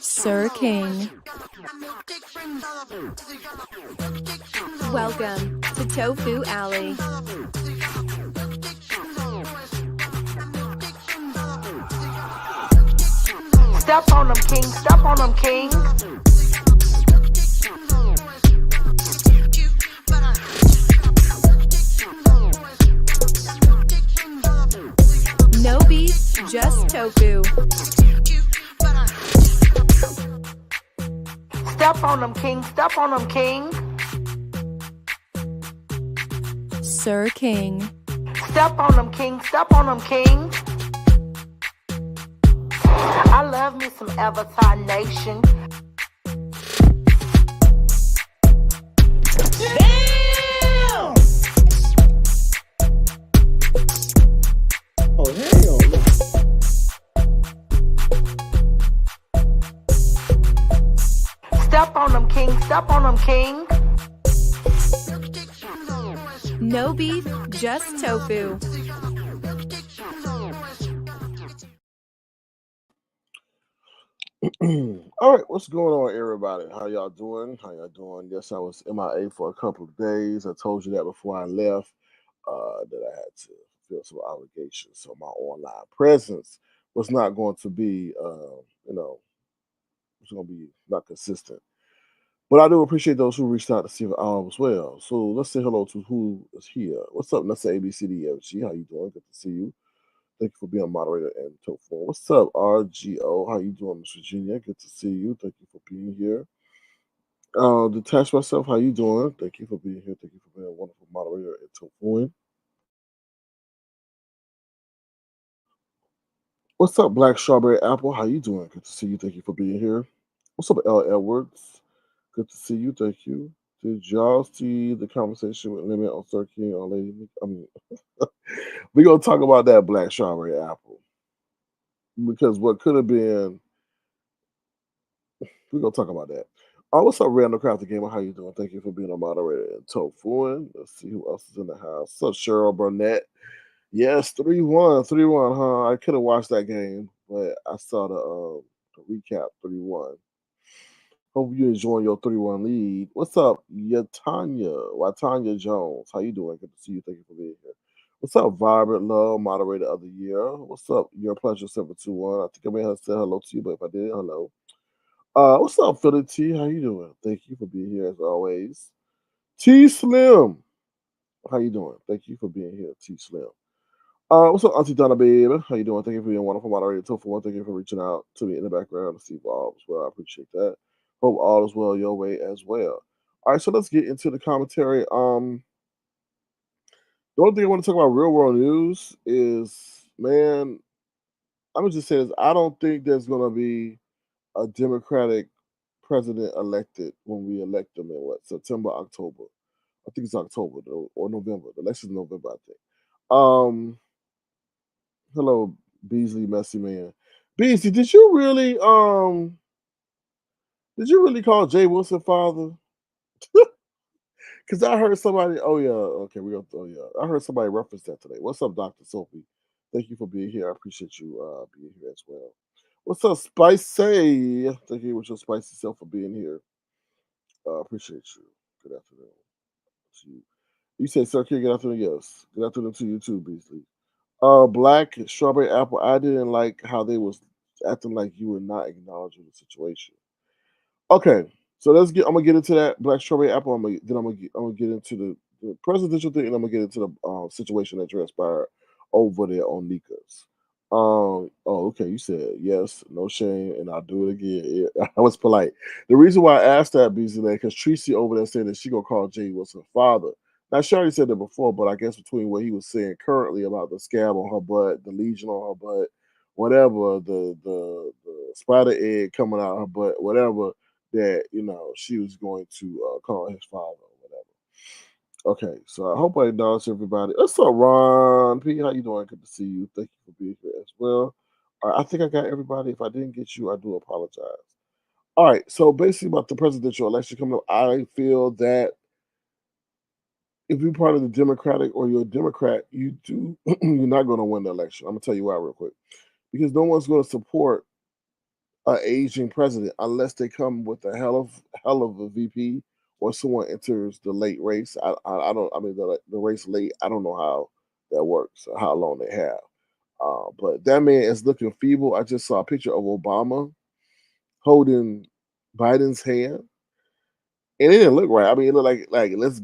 Sir King. Welcome to Tofu Alley. Step on them, king. Step on them, king. No beef, just tofu. Step on them, king. Step on them, king. Sir King. Step on them, king. Step on them, king. I love me some Avatar Nation. Damn! Oh, hell no. Step on them, king. Step on them, king. No beef, just tofu. All right, what's going on, everybody? How y'all doing? How y'all doing? Yes, I was MIA for a couple of days. I told you that before I left, that I had to fulfill some obligations. So my online presence was not going to be, it's going to be not consistent. But I do appreciate those who reached out to see if all was well. So let's say hello to who is here. What's up, Nessa ABCDFG? How you doing? Good to see you. Thank you for being a moderator and top four. What's up, RGO? How you doing, Miss Virginia? Good to see you. Thank you for being here. Detach myself. How you doing? Thank you for being here. Thank you for being a wonderful moderator and top four. What's up, Black Strawberry Apple? How you doing? Good to see you. Thank you for being here. What's up, L. Edwards? Good to see you. Thank you. Did y'all see the conversation with Limit on Sir King on Lady? We're gonna talk about that Black Strawberry Apple because what could have been. We're gonna talk about that. What's up, Randall Crafty Gamer? How you doing? Thank you for being a moderator and Tofuin. Let's see who else is in the house. What's up, Cheryl Burnett? Yes, 3-1, 3-1, huh? I could have watched that game, but I saw the recap 3-1. Hope you enjoying your 3-1 lead. What's up, Watanya Jones? How you doing? Good to see you. Thank you for being here. What's up, Vibrant Love, moderator of the year? What's up, Your Pleasure 721? I think I may have said hello to you, but if I did, hello. What's up, Philly T? How you doing? Thank you for being here as always. T Slim, how you doing? Thank you for being here, T Slim. What's up, Auntie Donna Baby? How you doing? Thank you for being a wonderful moderator. Till for one, thank you for reaching out to me in the background to see if all is well. I appreciate that. Hope all is well your way as well. All right, so let's get into the commentary. The only thing I want to talk about real world news is, man, I'm gonna just say this. I don't think there's gonna be a Democratic president elected when we elect them in what, September, October. I think it's October though, or November. The election is November, I think. Hello, Beasley, messy man. Beasley, did you really call Jay Wilson father? Because I heard somebody. Oh yeah, okay, we go. Oh yeah, I heard somebody reference that today. What's up, Dr. Sophie? Thank you for being here. I appreciate you being here as well. What's up, Spicy? Thank you with your spicy self for being here. Appreciate you. Good afternoon to you. You said, Sir King, good afternoon. Yes. Good afternoon to you too, Beasley. Black Strawberry Apple. I didn't like how they was acting like you were not acknowledging the situation. Okay, so let's get. I'm gonna get into that Black Strawberry Apple. I'm gonna get into the presidential thing, and I'm gonna get into the situation that transpired over there on Nyca's. Okay. You said yes, no shame, and I'll do it again. Yeah, I was polite. The reason why I asked that, BZA, because Tracy over there said that she gonna call Jay Wilson father. Now, she already said that before, but I guess between what he was saying currently about the scab on her butt, the lesion on her butt, whatever, the spider egg coming out of her butt, whatever, that she was going to call his father or whatever. Okay, so I hope I acknowledge everybody. What's up, Ron P? How you doing? Good to see you. Thank you for being here as well. All right, I think I got everybody. If I didn't get you, I do apologize. All right, so basically about the presidential election coming up, I feel that if you're part of the Democratic or you're a Democrat, you're not going to win the election. I'm gonna tell you why real quick, because no one's going to support a aging president unless they come with a hell of a VP or someone enters the late race. I don't. I mean the race late. I don't know how that works or how long they have. But that man is looking feeble. I just saw a picture of Obama holding Biden's hand, and it didn't look right. I mean, it looked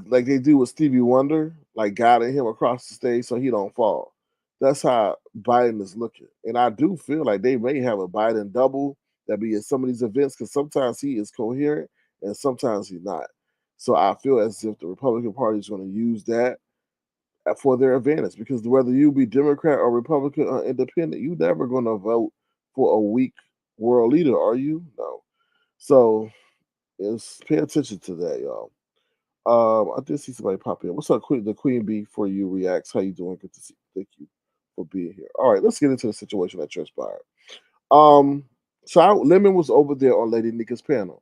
like they do with Stevie Wonder, like guiding him across the stage so he don't fall. That's how Biden is looking, and I do feel like they may have a Biden double that be at some of these events because sometimes he is coherent and sometimes he's not. So I feel as if the Republican Party is going to use that for their advantage because whether you be Democrat or Republican or Independent, you never going to vote for a weak world leader, are you? No. So pay attention to that, y'all. I did see somebody pop in. What's up, Queen? The Queen Bee for you reacts. How you doing? Good to see you. Thank you for being here. All right, let's get into the situation that transpired. Um, Lemon was over there on Lady Nyca's panel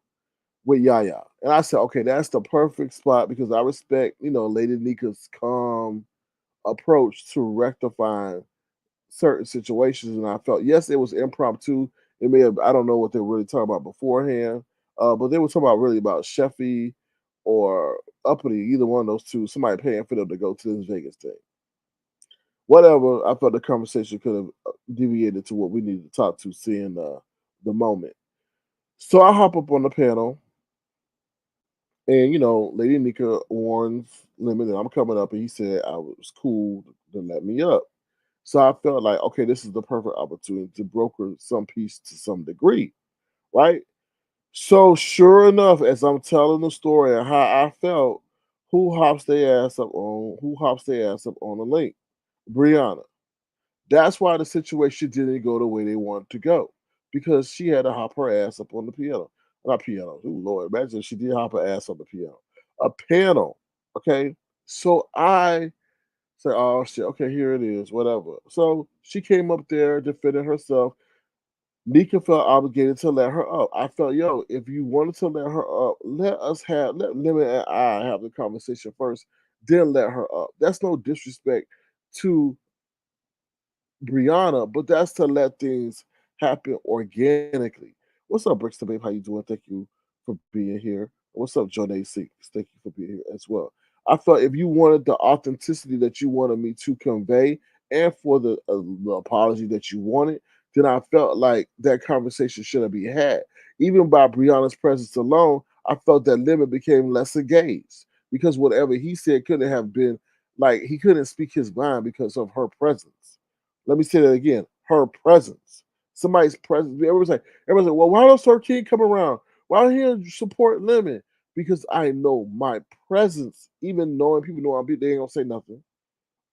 with Yaya, and I said, okay, that's the perfect spot because I respect, Lady Nyca's calm approach to rectifying certain situations, and I felt yes, it was impromptu. It may have I don't know what they were really talking about beforehand, but they were talking about really about Sheffy or Uppity, either one of those two. Somebody paying for them to go to this Vegas thing. Whatever. I thought the conversation could have deviated to what we needed to talk to, seeing the moment. So I hop up on the panel, and Lady Nika warns Lemon that I'm coming up, and he said I was cool to let me up. So I felt like, okay, this is the perfect opportunity to broker some peace to some degree, right? So sure enough, as I'm telling the story of how I felt, who hops their ass up on the link? Brianna. That's why the situation didn't go the way they wanted to go. Because she had to hop her ass up on the piano. Not piano. Oh Lord, imagine if she did hop her ass on the piano. A panel. Okay. So I say, oh shit, okay, here it is, whatever. So she came up there defending herself. Nika felt obligated to let her up. I felt, yo, if you wanted to let her up, let Lemon and I have the conversation first, then let her up. That's no disrespect to Brianna, but that's to let things happen organically. What's up, Brixton Babe? How you doing? Thank you for being here. What's up, Johnny Six? Thank you for being here as well. I felt if you wanted the authenticity that you wanted me to convey, and for the apology that you wanted, then I felt like that conversation should have been had. Even by Brianna's presence alone, I felt that Lemon became less engaged because whatever he said couldn't have been like he couldn't speak his mind because of her presence. Let me say that again. Her presence. Somebody's presence. Everyone's like, well, why don't Sir King come around? Why don't he support Lemon? Because I know my presence, even knowing people know they ain't gonna say nothing.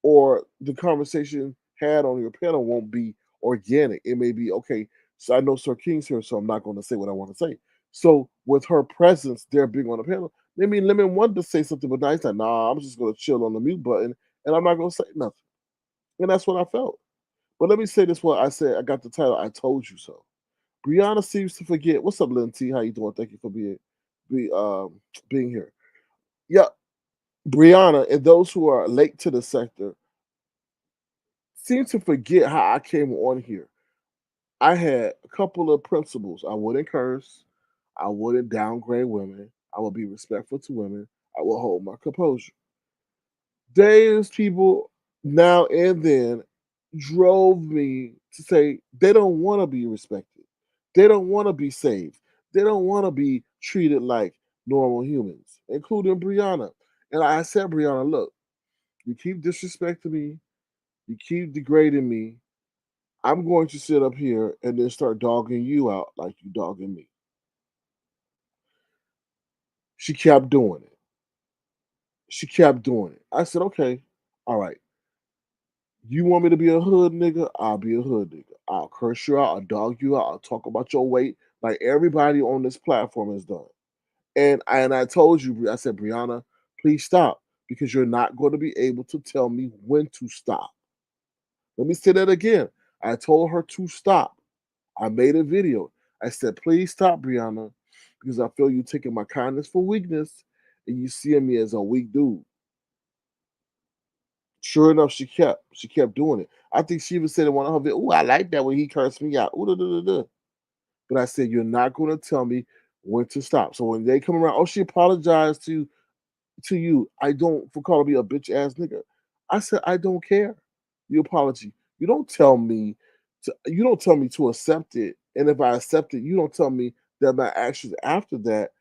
Or the conversation had on your panel won't be organic. It may be okay. So I know Sir King's here, so I'm not going to say what I want to say. So with her presence there being on the panel, maybe Lemon wanted to say something, but now he's like, nah, I'm just going to chill on the mute button and I'm not going to say nothing. And that's what I felt. But let me say this: what I said, I got the title. I told you so. Brianna seems to forget. What's up, Lynn T? How you doing? Thank you for being here. Yeah, Brianna and those who are late to the sector seem to forget how I came on here. I had a couple of principles. I wouldn't curse. I wouldn't downgrade women. I would be respectful to women. I will hold my composure. There's people now and then drove me to say they don't want to be respected. They don't want to be saved. They don't want to be treated like normal humans, including Brianna. And I said, Brianna, look, you keep disrespecting me, you keep degrading me. I'm going to sit up here and then start dogging you out like you dogging me. She kept doing it. She kept doing it. I said, okay, all right. You want me to be a hood nigga? I'll be a hood nigga. I'll curse you out. I'll dog you out. I'll talk about your weight like everybody on this platform has done. And I told you, I said, Brianna, please stop because you're not going to be able to tell me when to stop. Let me say that again. I told her to stop. I made a video. I said, please stop, Brianna, because I feel you taking my kindness for weakness and you seeing me as a weak dude. Sure enough, she kept doing it. I think she even said in one of her videos, "Ooh, I like that when he cursed me out." Ooh, da, da, da, da. but I said you're not going to tell me when to stop. So when they come around, oh, she apologized to you. I don't for calling me a bitch ass nigga. I said I don't care. Your apology. You don't tell me to accept it. And if I accept it, you don't tell me that my actions after that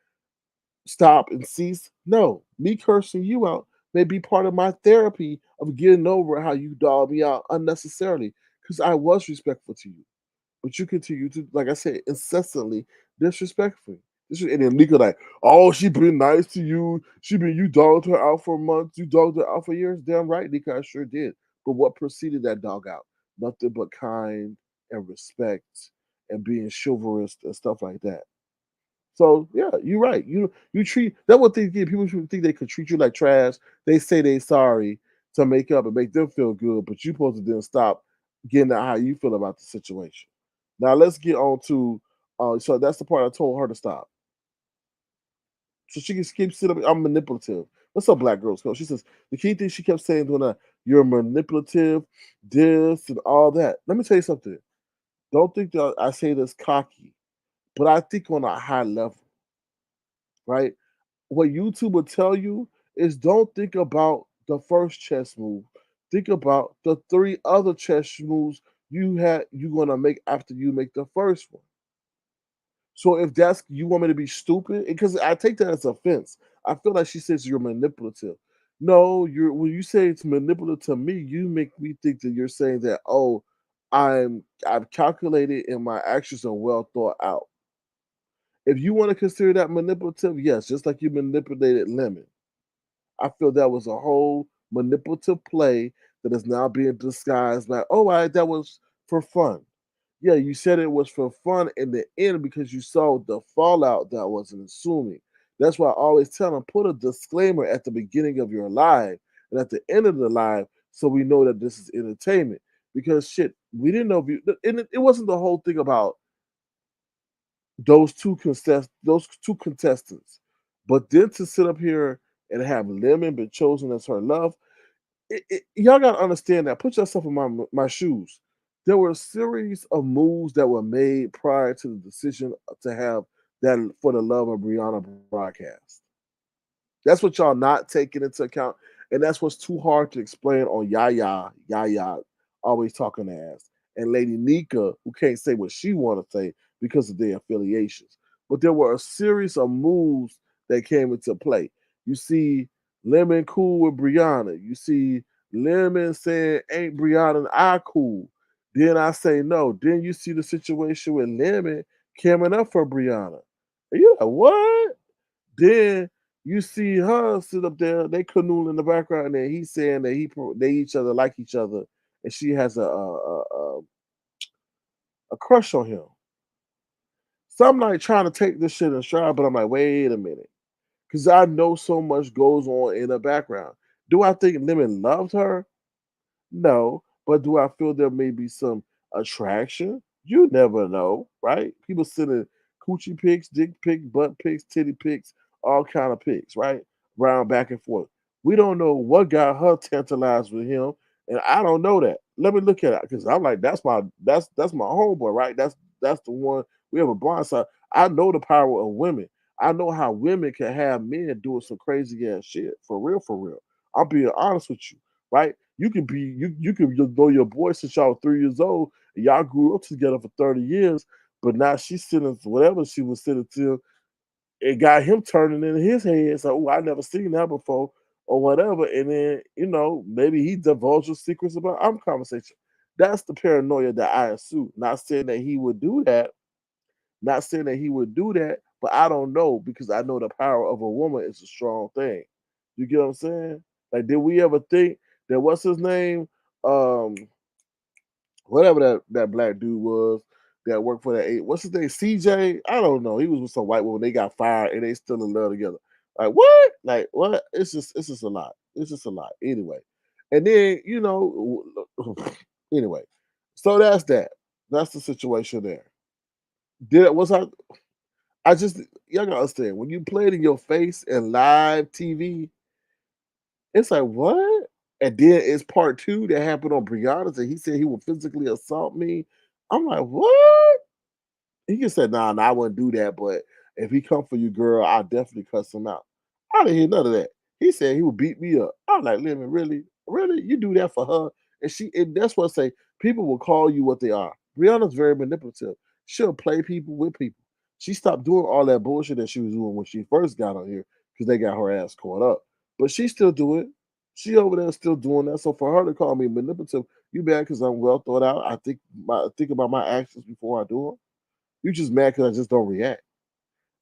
stop and cease. No, me cursing you out may be part of my therapy of getting over how you dogged me out unnecessarily because I was respectful to you. But you continue to, like I said, incessantly disrespectful. And then Nika like, oh, she been nice to you. You dogged her out for months. You dogged her out for years. Damn right, Nika, I sure did. But what preceded that dog out? Nothing but kind and respect and being chivalrous and stuff like that. So yeah, you're right. You treat that what they did. People should think they could treat you like trash. They say they sorry to make up and make them feel good, but you supposed to then stop getting out how you feel about the situation. Now let's get on to so that's the part I told her to stop. So she can keep sitting up. I'm manipulative. What's up, Black Girls Coach? She says the key thing she kept saying to her, you're manipulative, this and all that. Let me tell you something. Don't think that I say this cocky, but I think on a high level, right? What YouTube will tell you is don't think about the first chess move. Think about the three other chess moves you're gonna make after you make the first one. So if that's you want me to be stupid, because I take that as offense. I feel like she says you're manipulative. No, you're when you say it's manipulative to me, you make me think that you're saying that, oh, I've calculated and my actions are well thought out. If you want to consider that manipulative, yes, just like you manipulated Lemon. I feel that was a whole manipulative play that is now being disguised like, oh, that was for fun. Yeah, you said it was for fun in the end because you saw the fallout that was assuming. That's why I always tell them put a disclaimer at the beginning of your live and at the end of the live so we know that this is entertainment. Because shit, we didn't know if you, and it wasn't the whole thing about those two contestants. But then to sit up here and have Lemon been chosen as her love, y'all gotta understand that. Put yourself in my shoes. There were a series of moves that were made prior to the decision to have that for the love of Brianna broadcast. That's what y'all not taking into account, and that's what's too hard to explain on Yaya, always talking ass, and Lady Nyca, who can't say what she want to say because of their affiliations. But there were a series of moves that came into play. You see Lemon cool with Brianna. You see Lemon saying, "Ain't Brianna and I cool?" Then I say no. Then you see the situation with Lemon coming up for Brianna. And you're like, what? Then you see her sit up there, they canoodle in the background, and he's saying that they each other like each other, and she has a crush on him. So I'm like trying to take this shit in stride, but I'm like, wait a minute, because I know so much goes on in the background. Do I think Lemon loved her? No, but do I feel there may be some attraction? You never know, right? People sending coochie pics, dick pics, butt pics, titty pics, all kind of pics, right? Round back and forth. We don't know what got her tantalized with him, and I don't know that. Let me look at it because I'm like, that's my homeboy, right? That's the one we have a bond. So I know the power of women. I know how women can have men doing some crazy ass shit for real, for real. I'm being honest with you, right? You can know your boy since y'all were 3 years old. And y'all grew up together for 30 years, but now she's sitting whatever she was sitting to, it got him turning in his head. So, oh, I never seen that before, or whatever. And then, maybe he divulges secrets about our conversation. That's the paranoia that I assume. Not saying that he would do that, not saying that he would do that, but I don't know because I know the power of a woman is a strong thing. You get what I'm saying? Like, did we ever think that what's his name? Um, Whatever that black dude was that worked for that eight. What's his name? CJ? I don't know. He was with some white woman. They got fired and they still in love together. Like what? Like what? It's just a lot. It's just a lot. Anyway. And then, anyway. So that's that. That's the situation there. Did was I just y'all gotta understand when you play it in your face and live TV, it's like what? And then it's part two that happened on Brianna's, and he said he would physically assault me. I'm like, what? He just said, "Nah, nah, I wouldn't do that, but if he come for you, girl, I'll definitely cuss him out." I didn't hear none of that. He said he would beat me up. I'm like, "Lemon, really? Really? You do that for her?" And that's what I say, people will call you what they are. Brianna's very manipulative. She'll play people with people. She stopped doing all that bullshit that she was doing when she first got on here because they got her ass caught up. But she still do it. She over there still doing that. So for her to call me manipulative, you mad because I'm well thought out. I think about my actions before I do them. You just mad because I just don't react.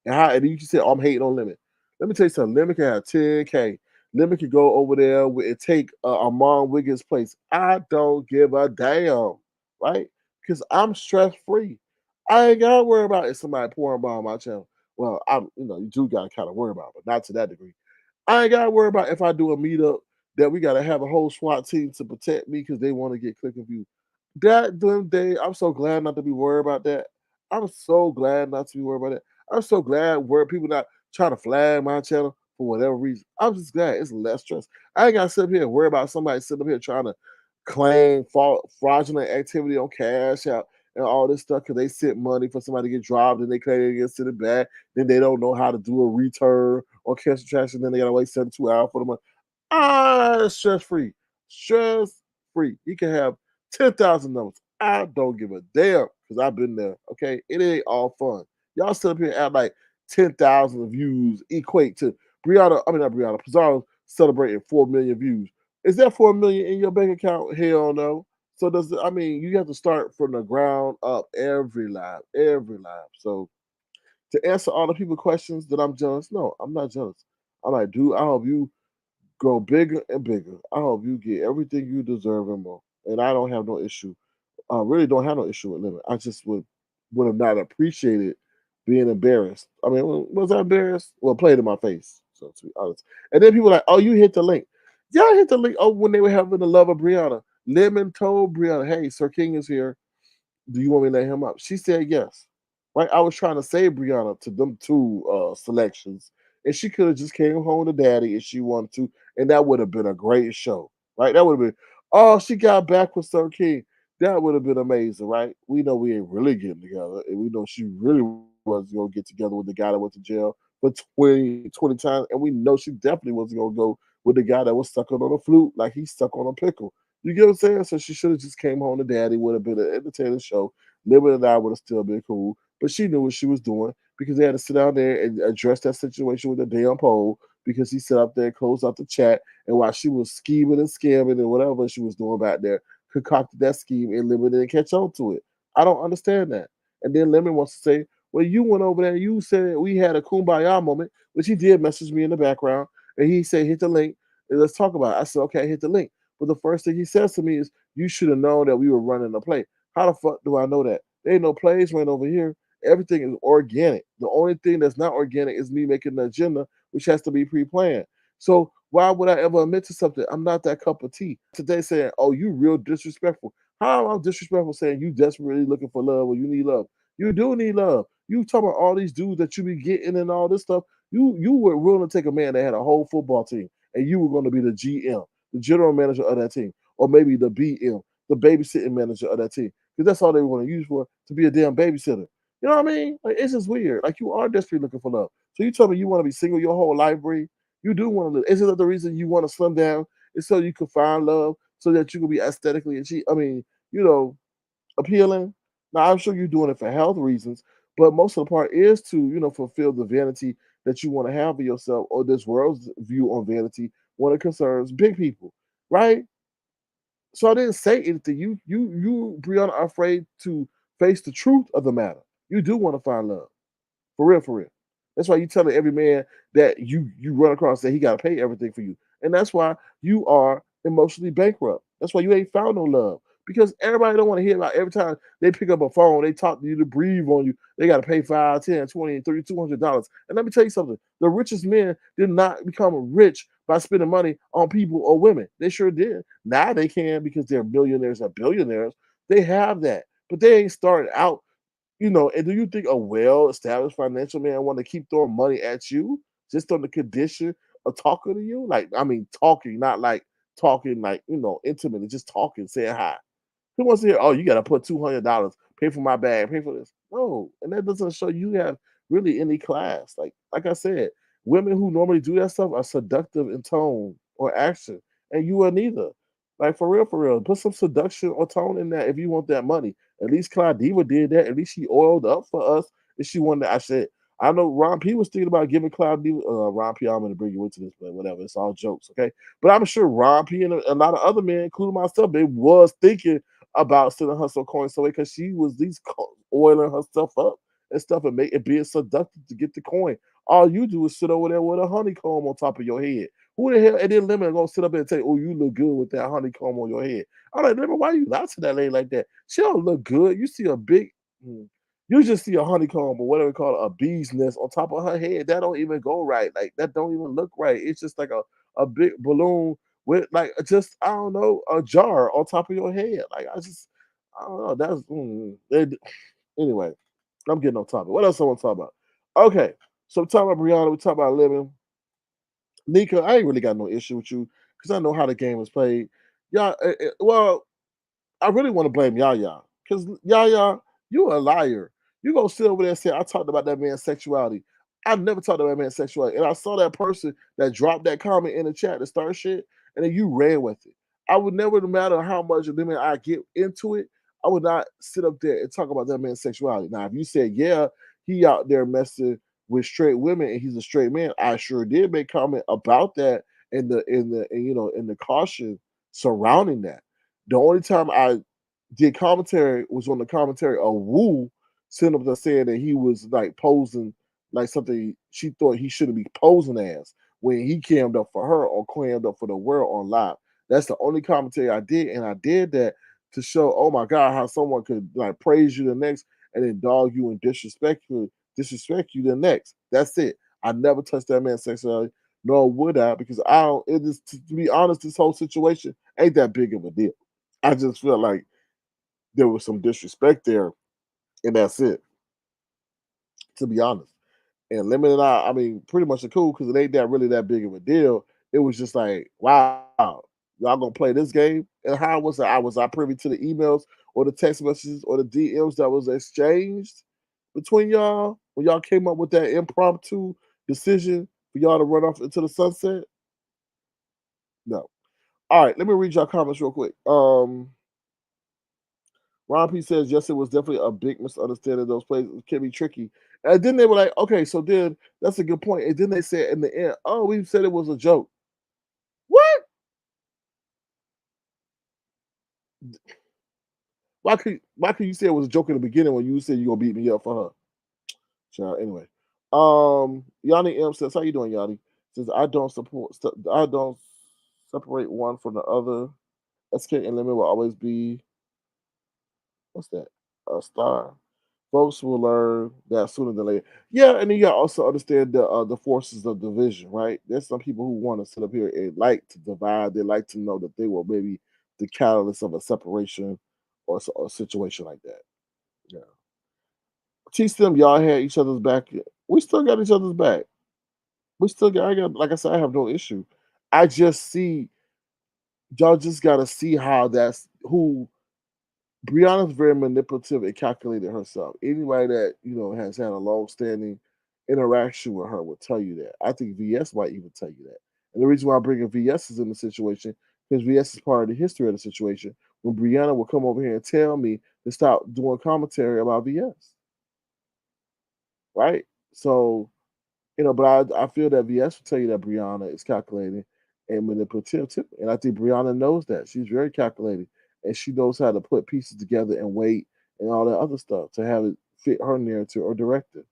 And you just say, oh, I'm hating on Lemon. Let me tell you something. Lemon can have 10K. Lemon can go over there and take Amon Wiggins' place. I don't give a damn, right? Because I'm stress free. I ain't got to worry about if somebody pouring by on my channel. Well, you do got to kind of worry about, but not to that degree. I ain't got to worry about if I do a meetup that we got to have a whole SWAT team to protect me because they want to get click and view. That them day, I'm so glad not to be worried about that. I'm so glad not to be worried about that. I'm so glad where people not trying to flag my channel for whatever reason. I'm just glad it's less stress. I ain't got to sit up here and worry about somebody sitting up here trying to claim fraudulent activity on Cash Out and all this stuff because they sent money for somebody to get dropped and they claim they get sent it back. Then they don't know how to do a return or cancel transaction. Then they got to wait 72 hours for the money. Stress free. Stress free. You can have 10,000 numbers. I don't give a damn because I've been there. Okay. It ain't all fun. Y'all sit up here and act like 10,000 views equate to not Brianna, Pizarro celebrating 4 million views. Is that 4 million in your bank account? Hell no. So you have to start from the ground up every live, every live. So to answer all the people questions that I'm jealous, no, I'm not jealous. I'm like, dude, I hope you grow bigger and bigger. I hope you get everything you deserve and more. And I don't have no issue. I really don't have no issue with Lemon. I just would have not appreciated being embarrassed. I mean, was I embarrassed? Well, played in my face. So to be honest. And then people were like, oh, you hit the link. Yeah, I hit the link. Oh, when they were having the love of Brianna. Lemon told Brianna, hey, Sir King is here. Do you want me to let him up? She said yes. Right? I was trying to save Brianna to them two selections. And she could have just came home to daddy if she wanted to. And that would have been a great show. Right? That would have been, oh, she got back with Sir King. That would have been amazing, right? We know we ain't really getting together. And we know she really was going to get together with the guy that went to jail for 20 times. And we know she definitely wasn't going to go with the guy that was stuck on a flute like he's stuck on a pickle. You get what I'm saying? So she should have just came home to daddy, would have been an entertaining show. Living and I would have still been cool. But she knew what she was doing because they had to sit down there and address that situation with the damn poll because he sat up there and closed out the chat. And while she was scheming and scamming and whatever she was doing back there, concocted that scheme and Lemon didn't catch on to it. I don't understand that. And then Lemon wants to say, well, you went over there, you said we had a kumbaya moment, which he did message me in the background. And he said, hit the link and let's talk about it. I said, okay, hit the link. But the first thing he says to me is, you should have known that we were running a play. How the fuck do I know that? There ain't no plays ran over here. Everything is organic. The only thing that's not organic is me making the agenda, which has to be pre-planned. So why would I ever admit to something? I'm not that cup of tea. Today saying, oh, you real disrespectful. How am I disrespectful saying you desperately looking for love or you need love? You do need love. You talking about all these dudes that you be getting and all this stuff. You were willing to take a man that had a whole football team and you were going to be the GM, the general manager of that team, or maybe the BM, the babysitting manager of that team, because that's all they want to use for to be a damn babysitter. You know what I mean? Like it's just weird. Like you are desperately looking for love. So you tell me you want to be single your whole life, Bree? You do want to live. Isn't that the reason you want to slim down? It's so you can find love, so that you can be aesthetically appealing. Now I'm sure you're doing it for health reasons, but most of the part is to fulfill the vanity that you want to have of yourself or this world's view on vanity when it concerns big people, right? So I didn't say anything. You, Brianna, are afraid to face the truth of the matter. You do want to find love. For real, for real. That's why you telling every man that you run across that he gotta pay everything for you. And that's why you are emotionally bankrupt. That's why you ain't found no love. Because everybody don't want to hear about every time they pick up a phone, they talk to you to breathe on you, they gotta pay 5, 10, 20, and 30, $200. And let me tell you something. The richest men did not become rich by spending money on people or women. They sure did. Now they can because they're millionaires or billionaires. They have that. But they ain't started out and do you think a well-established financial man want to keep throwing money at you just on the condition of talking to you? Like, I mean, talking, not like talking like, intimately, just talking, saying hi. Who wants to hear, oh, you got to put $200, pay for my bag, pay for this? No, and that doesn't show you have really any class. Like I said, women who normally do that stuff are seductive in tone or action, and you are neither. Like for real. Put some seduction or tone in that if you want that money. At least Claudiva did that. At least she oiled up for us if she wanted. I said, I know Ron P was thinking about giving Claudiva. Ron P, I'm going to bring you into this, but whatever. It's all jokes, okay? But I'm sure Ron P and a lot of other men, including myself, they was thinking about sending her some coins away because she was these oiling herself up and stuff and make it being seductive to get the coin. All you do is sit over there with a honeycomb on top of your head. Who the hell and then Lemon gonna sit up there and say, "Oh, you look good with that honeycomb on your head"? I'm like, Lemon, why you lie to that lady like that? She don't look good. You see a big, you just see a honeycomb or whatever you call it, a bee's nest on top of her head. That don't even go right. Like that don't even look right. It's just like a big balloon with like just I don't know a jar on top of your head. Like I don't know. Anyway. I'm getting on topic. What else I want to talk about? Okay, so we talk about Brianna. We talk about living. Nyca, I ain't really got no issue with you because I know how the game is played. Yeah, well, I really want to blame Yaya because Yaya, you a liar. You gonna sit over there and say I talked about that man's sexuality. I never talked about that man's sexuality, and I saw that person that dropped that comment in the chat to start shit, and then you ran with it. I would never, no matter how much of them I get into it, I would not sit up there and talk about that man's sexuality. Now, if you said yeah, he out there messing with straight women and he's a straight man, I sure did make comment about that in the caution surrounding that. The only time I did commentary was on the commentary of Wu sitting up there saying that he was like posing like something she thought he shouldn't be posing as when he cammed up for her or clammed up for the world on live. That's the only commentary I did, and I did that to show, oh my God, how someone could like praise you the next and then dog you and disrespect you the next. That's it. I never touched that man's sexuality, nor would I, because I don't. It is to be honest, this whole situation ain't that big of a deal. I just feel like there was some disrespect there, and that's it. To be honest, and Lemon and I mean, pretty much are cool because it ain't that really that big of a deal. It was just like, wow, y'all gonna play this game? And how was I privy to the emails or the text messages or the DMs that was exchanged between y'all when y'all came up with that impromptu decision for y'all to run off into the sunset? No. All right, let me read y'all comments real quick. Ron P says, yes, it was definitely a big misunderstanding. Those plays can be tricky. And then they were like, okay, so then that's a good point. And then they said in the end, oh, we said it was a joke. What? Why could you say it was a joke in the beginning when you said you're gonna beat me up for her? Child, anyway. Yanni M says, how you doing, Yanni? Says I don't separate one from the other. SK and Limit will always be what's that? A star. Folks will learn that sooner than later. Yeah, and then you also understand the forces of division, right? There's some people who want to sit up here and like to divide. They like to know that they were maybe the catalyst of a separation or a situation like that. Yeah. Teach them y'all had each other's back. We still got each other's back. We still got. I got like I said, I have no issue. I just see y'all just gotta see how that's who Brianna's very manipulative and calculated herself. Anybody that has had a long-standing interaction with her will tell you that. I think VS might even tell you that. And the reason why I'm bringing VS is in the situation because VS is part of the history of the situation. When Brianna will come over here and tell me to stop doing commentary about VS, right? So but I feel that VS will tell you that Brianna is calculating and manipulative too. And I think Brianna knows that. She's very calculating and she knows how to put pieces together and weight and all that other stuff to have it fit her narrative or directive.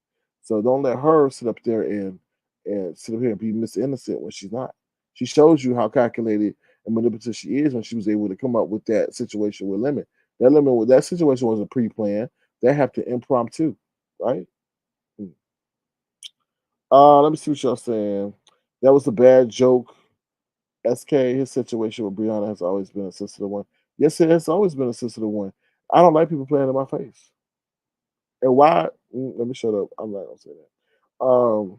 So don't let her sit up there and sit up here and be Miss Innocent when she's not. She shows you how calculated and manipulative she is when she was able to come up with that situation with Lemon. That situation wasn't pre-planned. That happened impromptu, right? Hmm. Let me see what y'all saying. That was a bad joke. SK, his situation with Brianna has always been a sensitive one. Yes, it has always been a sensitive one. I don't like people playing in my face. And why? Let me shut up. I'm not gonna say that.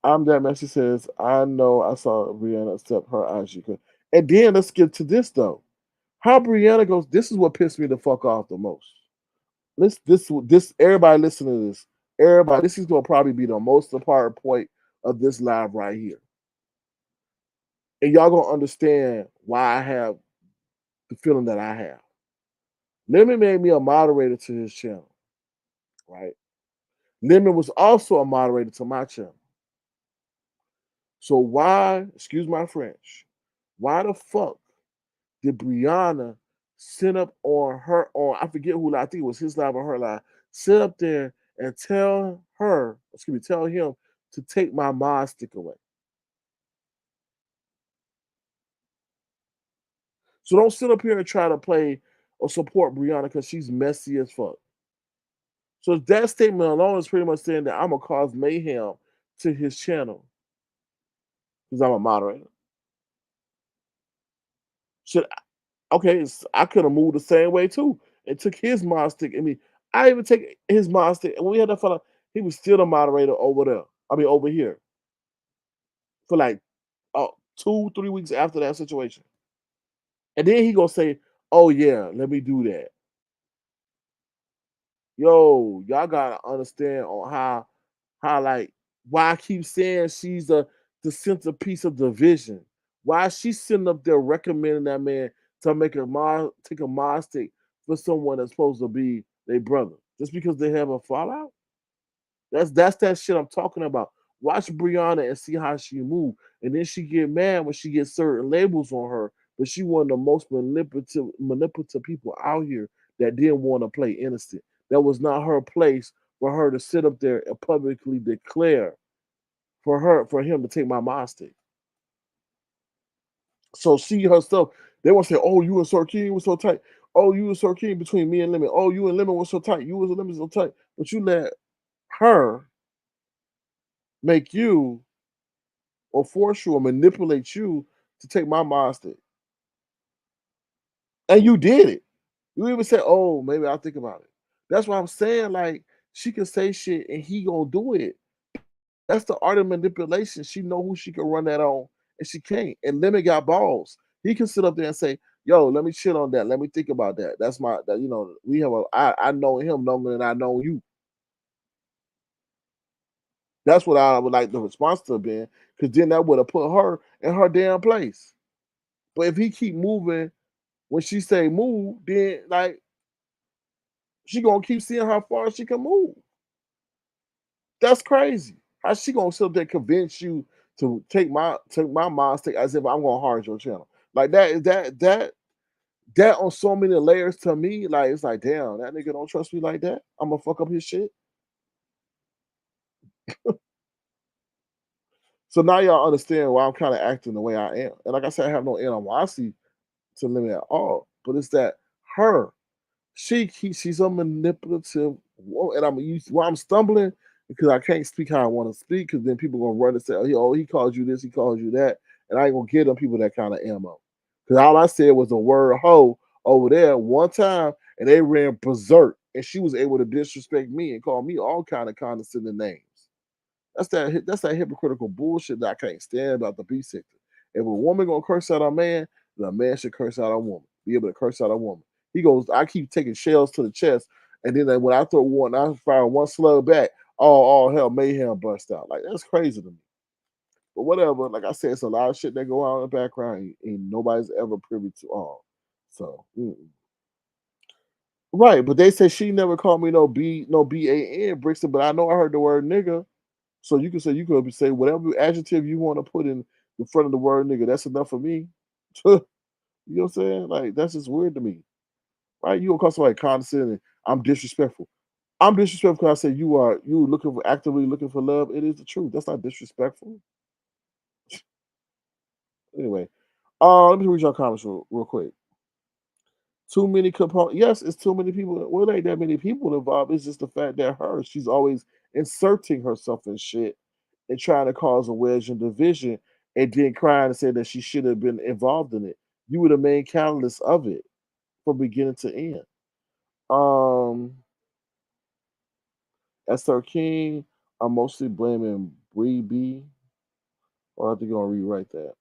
I'm that messy says, I know I saw Brianna accept her IG. And then let's get to this though. How Brianna goes, this is what pissed me the fuck off the most. This everybody listen to this. Everybody, this is gonna probably be the most important point of this live right here. And y'all gonna understand why I have the feeling that I have. Lemon made me a moderator to his channel, right? Lemon was also a moderator to my channel. So why, excuse my French, why the fuck did Brianna sit up on her on I forget who I think it was his live or her live, sit up there and tell him to take my mod stick away. So don't sit up here and try to play or support Brianna because she's messy as fuck. So that statement alone is pretty much saying that I'm gonna cause mayhem to his channel because I'm a moderator. Should okay, I could have moved the same way too and took his mod stick. I mean, I even take his mod stick. And when we had that fella, he was still the moderator over there. I mean, over here for like 2, 3 weeks after that situation. And then he gonna say, "Oh yeah, let me do that." Yo, y'all gotta understand on how like why I keep saying she's the centerpiece of the vision. Why she's sitting up there recommending that man to take a mod stick for someone that's supposed to be their brother just because they have a fallout? That's that shit I'm talking about. Watch Brianna and see how she move, and then she get mad when she gets certain labels on her. But she one of the most manipulative people out here that didn't want to play innocent. That was not her place for her to sit up there and publicly declare for him to take my mod stick. So she herself, they want to say, "Oh, you and Sir King was so tight. Oh, you and Sir King between me and Lemon. Oh, you and Lemon was so tight. You and Lemon so tight." But you let her make you or force you or manipulate you to take my mod stick. And you did it. You even said, "Oh, maybe I'll think about it." That's why I'm saying, like, she can say shit and he gonna do it. That's the art of manipulation. She know who she can run that on, and she can't. And Lemon got balls. He can sit up there and say, "Yo, let me chill on that. Let me think about that." That's my that you know, we have a I know him longer than I know you. That's what I would like the response to have been, because then that would have put her in her damn place. But if he keep moving when she say move, then like she gonna keep seeing how far she can move. That's crazy. How she gonna sit there convince you to take my mind stick as if I'm gonna hard your channel? Like that on so many layers to me, like it's like damn, that nigga don't trust me like that. I'm gonna fuck up his shit. So now y'all understand why I'm kind of acting the way I am. And like I said, I have no animosity to Limit at all. But it's that her she's a manipulative woman, and why I'm stumbling because I can't speak how I want to speak because then people gonna run and say, "Oh, he called you this, he called you that," and I ain't gonna give them people that kind of ammo. Because all I said was the word "hoe" over there one time, and they ran berserk, and she was able to disrespect me and call me all kind of condescending names. That's that hypocritical bullshit that I can't stand about the B sector. If a woman gonna curse out a man, then a man should curse out a woman. Be able to curse out a woman. He goes, I keep taking shells to the chest, and then when I throw one, I fire one slug back. All hell mayhem burst out. Like that's crazy to me. But whatever. Like I said, it's a lot of shit that go on in the background, and nobody's ever privy to all. So right, but they say she never called me no BAN Brixton, but I know I heard the word nigga. So you could say whatever adjective you want to put in the front of the word nigga. That's enough for me. You know what I'm saying? Like that's just weird to me, right? You gonna call somebody condescending? I'm disrespectful. I'm disrespectful because I say you looking for actively looking for love. It is the truth. That's not disrespectful. Anyway, let me read your comments real quick. Too many components. Yes, it's too many people. Well, it ain't that many people involved. It's just the fact that she's always inserting herself in shit and trying to cause a wedge and division and then crying and saying that she should have been involved in it. You were the main catalyst of it from beginning to end. Um, Esther King, I'm mostly blaming Bree B. Or I think I'm gonna rewrite that.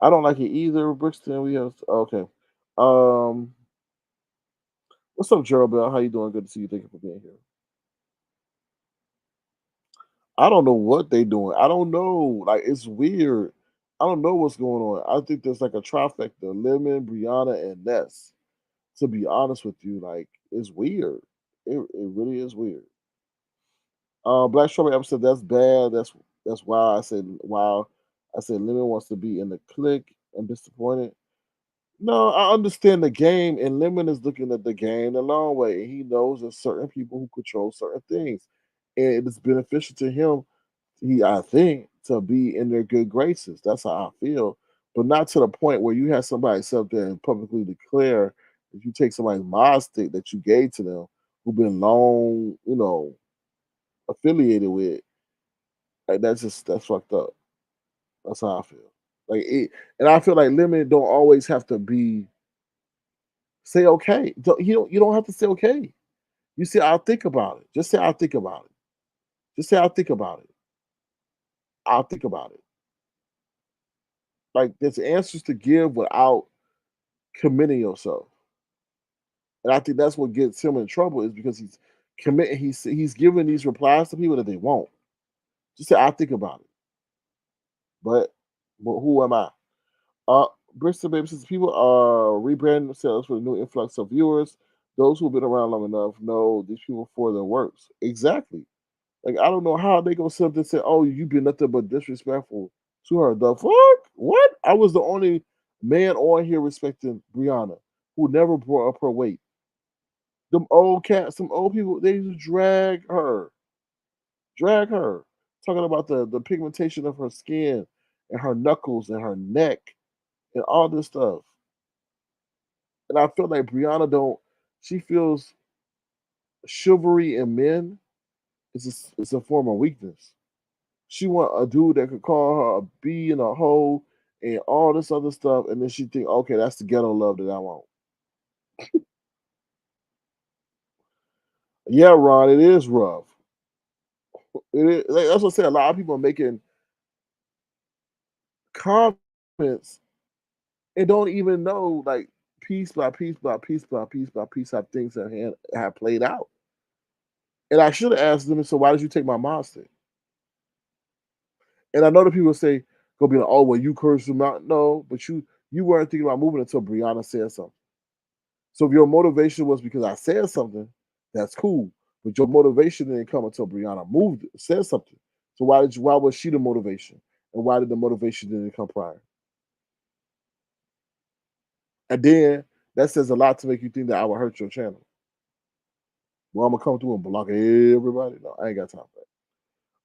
I don't like it either, Brixton. We have okay. Um, What's up, Gerald Bell? How you doing? Good to see you. Thank you for being here. I don't know what they doing. I don't know. Like it's weird. I don't know what's going on. I think there's like a trifecta: Lemon, Brianna, and Ness. To be honest with you, like it's weird. It really is weird. Black Strawberry episode. That's bad. That's why I said wow. I said Lemon wants to be in the clique. I'm disappointed. No, I understand the game, and Lemon is looking at the game the long way, and he knows there's certain people who control certain things, and it is beneficial to him. I think, to be in their good graces. That's how I feel, but not to the point where you have somebody sit up there and publicly declare that you take somebody's mod stick that you gave to them, who've been long, affiliated with. Like that's fucked up. That's how I feel. Like it, and I feel like Lemon don't always have to be say okay. You don't have to say okay. You say I'll think about it. Just say I'll think about it. Just say I'll think about it. I'll think about it. Like there's answers to give without committing yourself. And I think that's what gets him in trouble is because he's committing. He's giving these replies to people that they won't. Just say I think about it. But who am I? Uh, Bristol Baby says people are rebranding themselves for a new influx of viewers. Those who've been around long enough know these people for their works. Exactly. Like I don't know how they gonna sit up and say, "Oh, you've been nothing but disrespectful to her." The fuck? What? I was the only man on here respecting Brianna who never brought up her weight. Them old cats, some old people, they used to drag her, talking about the pigmentation of her skin and her knuckles and her neck and all this stuff. And I feel like Brianna don't. She feels chivalry in men is a form of weakness. She want a dude that could call her a bee and a hoe and all this other stuff, and then she think, okay, that's the ghetto love that I want. Yeah, Ron, it is rough. It is, like, that's what I say. A lot of people are making comments and don't even know, like, piece by piece by piece by piece by piece how things have played out. And I should have asked them, so why did you take my monster? And I know that people say, go be like, oh, well, you cursed him out. No, but you weren't thinking about moving until Brianna said something. So if your motivation was because I said something, that's cool. But your motivation didn't come until Brianna moved, said something. So why was she the motivation? And why did the motivation didn't come prior? And then that says a lot to make you think that I would hurt your channel. Well, I'm gonna come through and block everybody. No, I ain't got time for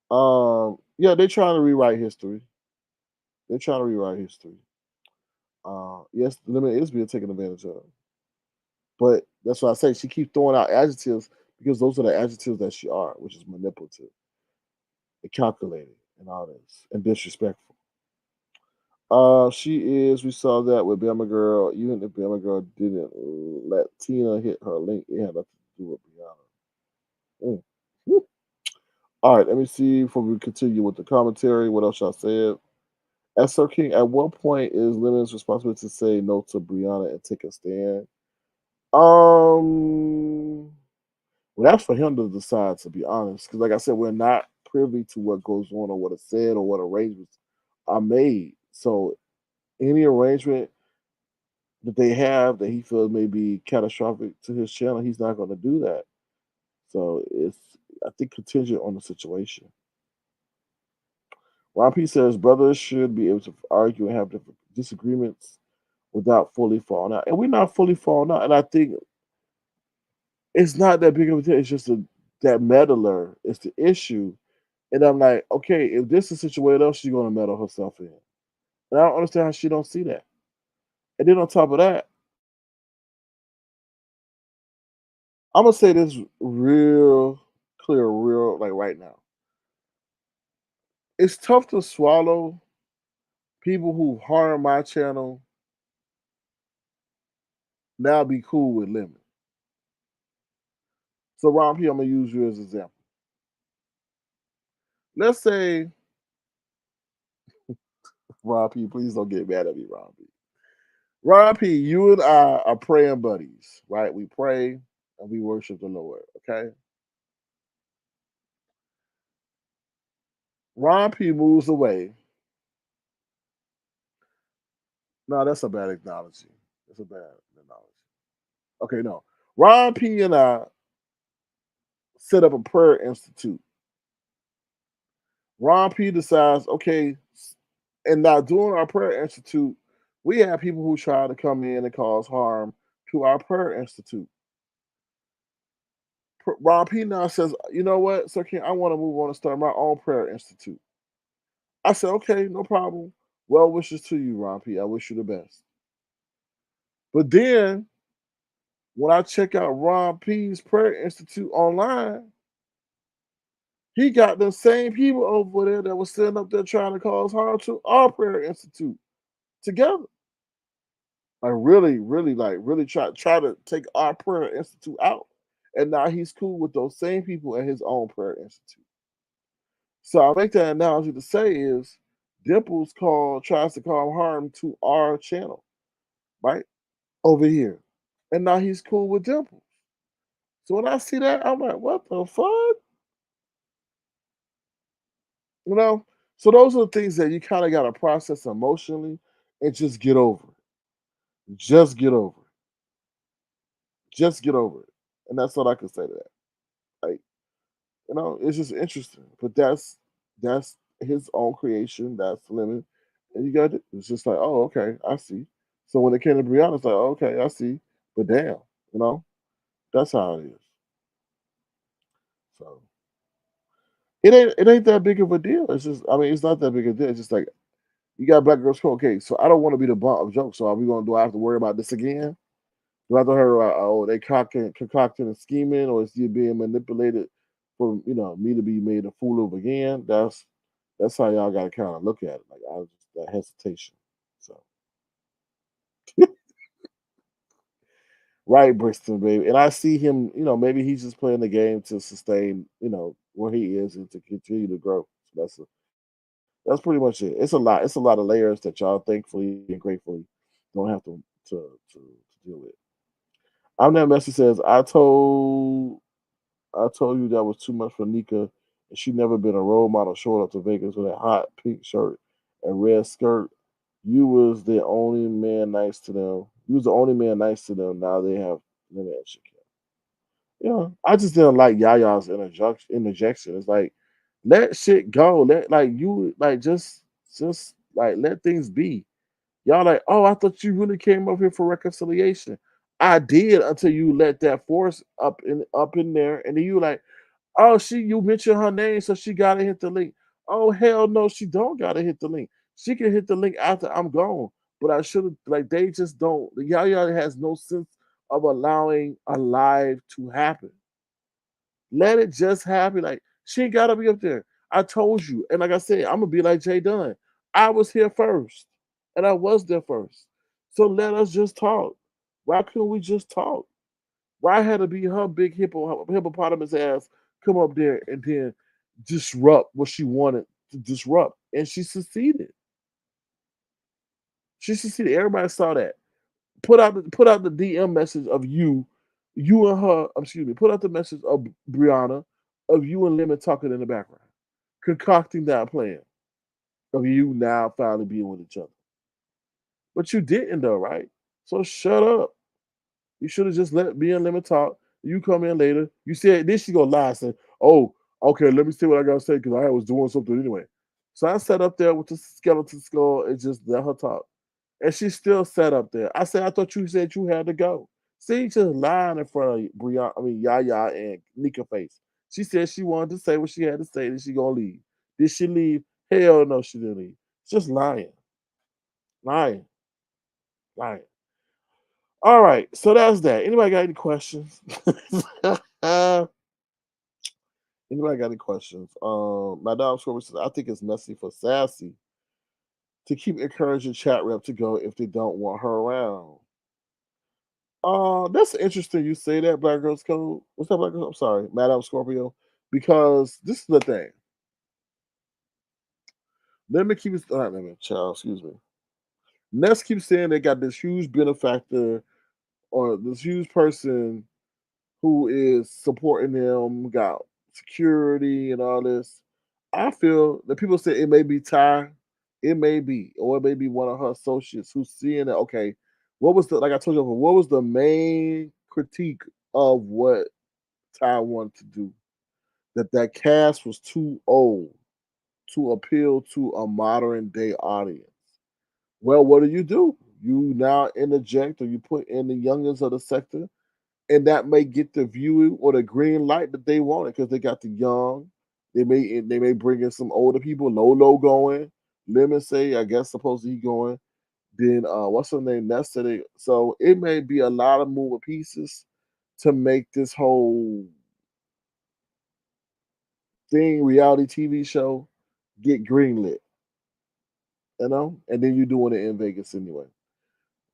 that. Yeah, they're trying to rewrite history. They're trying to rewrite history. Yes, the limit is being taken advantage of. But that's why I say she keeps throwing out adjectives because those are the adjectives that she are, which is manipulative and calculated and all this and disrespectful. She is. We saw that with Bama Girl. Even if Bama Girl didn't let Tina hit her link, it had nothing to do with Brianna. Mm. All right, let me see before we continue with the commentary. What else y'all said? As Sir King, at what point is Lemon's responsibility to say no to Brianna and take a stand? Um, well, that's for him to decide, to be honest. Because, like I said, we're not privy to what goes on or what is said or what arrangements are made. So, any arrangement that they have that he feels may be catastrophic to his channel, he's not going to do that. So, it's, I think, contingent on the situation. Ron P says brothers should be able to argue and have different disagreements without fully falling out. And we're not fully falling out. And I think it's not that big of a deal. It's just that meddler is the issue. And I'm like, okay, if this is a situation, what else she's gonna meddle herself in? And I don't understand how she don't see that. And then on top of that, I'm gonna say this real clear, real like right now. It's tough to swallow people who harm my channel now be cool with Lemon. So Ron P, I'm gonna use you as an example. Let's say Ron P, please don't get mad at me, Ron P. Ron P, you and I are praying buddies, right? We pray. and we worship the Lord. Okay. Ron P moves away. No, that's a bad acknowledgement. That's a bad acknowledgement. Okay, no. Ron P and I set up a prayer institute. Ron P decides, okay, and now during our prayer institute, we have people who try to come in and cause harm to our prayer institute. Ron P now says, you know what, Sir King, I want to move on and start my own prayer institute. I said, okay, no problem. Well wishes to you, Ron P. I wish you the best. But then when I check out Ron P's Prayer Institute online, he got the same people over there that was sitting up there trying to cause harm to our Prayer Institute together. Like really, really, like really try to take our Prayer Institute out. And now he's cool with those same people at his own Prayer Institute. So I make that analogy to say is Dimples tries to cause harm to our channel, right? Over here. And now he's cool with Dimples. So when I see that, I'm like, what the fuck? You know? So those are the things that you kind of got to process emotionally and just get over it. Just get over it. Just get over it. And that's all I can say to that. Like, it's just interesting. But that's his own creation. That's limit. And you got it. It's just like, oh, okay, I see. So when it came to Brianna, it's like, oh, okay, I see. But damn, you know, that's how it is. So it ain't that big of a deal. It's just, I mean, it's not that big a deal. It's just like you got Black Girls Club. Okay, so I don't want to be the butt of jokes. So are we gonna do I have to worry about this again? Do I have to hear oh they concocting and scheming, or is he being manipulated for me to be made a fool of again? That's how y'all got to kind of look at it. Like I was just that hesitation. So right, Brixton, baby, and I see him. Maybe he's just playing the game to sustain. Where he is and to continue to grow. So that's pretty much it. It's a lot. It's a lot of layers that y'all thankfully and gratefully don't have to deal with. I'm that message says I told you that was too much for Nyca, and she never been a role model. Showing up to Vegas with a hot pink shirt and red skirt. You was the only man nice to them. You was the only man nice to them. Now they have limit and shit. I just didn't like Yaya's interjection. It's like let shit go. Let like you like just like let things be. Y'all like, oh, I thought you really came up here for reconciliation. I did until you let that force up in there, and then you like, oh, you mentioned her name, so she gotta hit the link. Oh hell no, she don't gotta hit the link. She can hit the link after I'm gone. But I should have like they just don't. The Yaya has no sense of allowing a live to happen. Let it just happen. Like she ain't gotta be up there. I told you, and like I said, I'm gonna be like Jay Dunn. I was here first, and I was there first. So let us just talk. Why couldn't we just talk? Why had to be her big hippopotamus ass come up there and then disrupt what she wanted to disrupt, and she succeeded. She succeeded. Everybody saw that. Put out the DM message of you and her. Excuse me. Put out the message of Brianna, of you and Lemon talking in the background, concocting that plan of you now finally being with each other. But you didn't though, right? So shut up. You should have just let me and Lemon talk. You come in later. You said this. She gonna lie and say, "Oh, okay. Let me see what I gotta say because I was doing something anyway." So I sat up there with the skeleton skull and just let her talk. And she still sat up there. I said, I thought you said you had to go. See, just lying in front of Brianna, Yaya and Nika face. She said she wanted to say what she had to say, and she gonna leave. Did she leave? Hell no, she didn't leave. Just lying, lying, lying. All right, so that's that. Anybody got any questions? Anybody got any questions? My dog Scorpio says, I think it's messy for Sassy to keep encouraging chat rep to go if they don't want her around. That's interesting you say that, Black Girls Code. What's up, Black Girls? I'm sorry, Madam Scorpio. Because this is the thing. Let me keep it let me child, excuse me. Ness keeps saying they got this huge benefactor or this huge person who is supporting them, got security and all this. I feel that people say it may be Ty, it may be, or it may be one of her associates who's seeing that. Okay, what was the like I told you, what was the main critique of what Ty wanted to do? That cast was too old to appeal to a modern day audience. Well, what do? You now interject or you put in the youngins of the sector, and that may get the view or the green light that they wanted because they got the young. They may bring in some older people. Lolo going, Lemon say I guess supposedly he going. Then what's her name? Nesta. So it may be a lot of moving pieces to make this whole thing reality TV show get greenlit. And then you're doing it in Vegas anyway.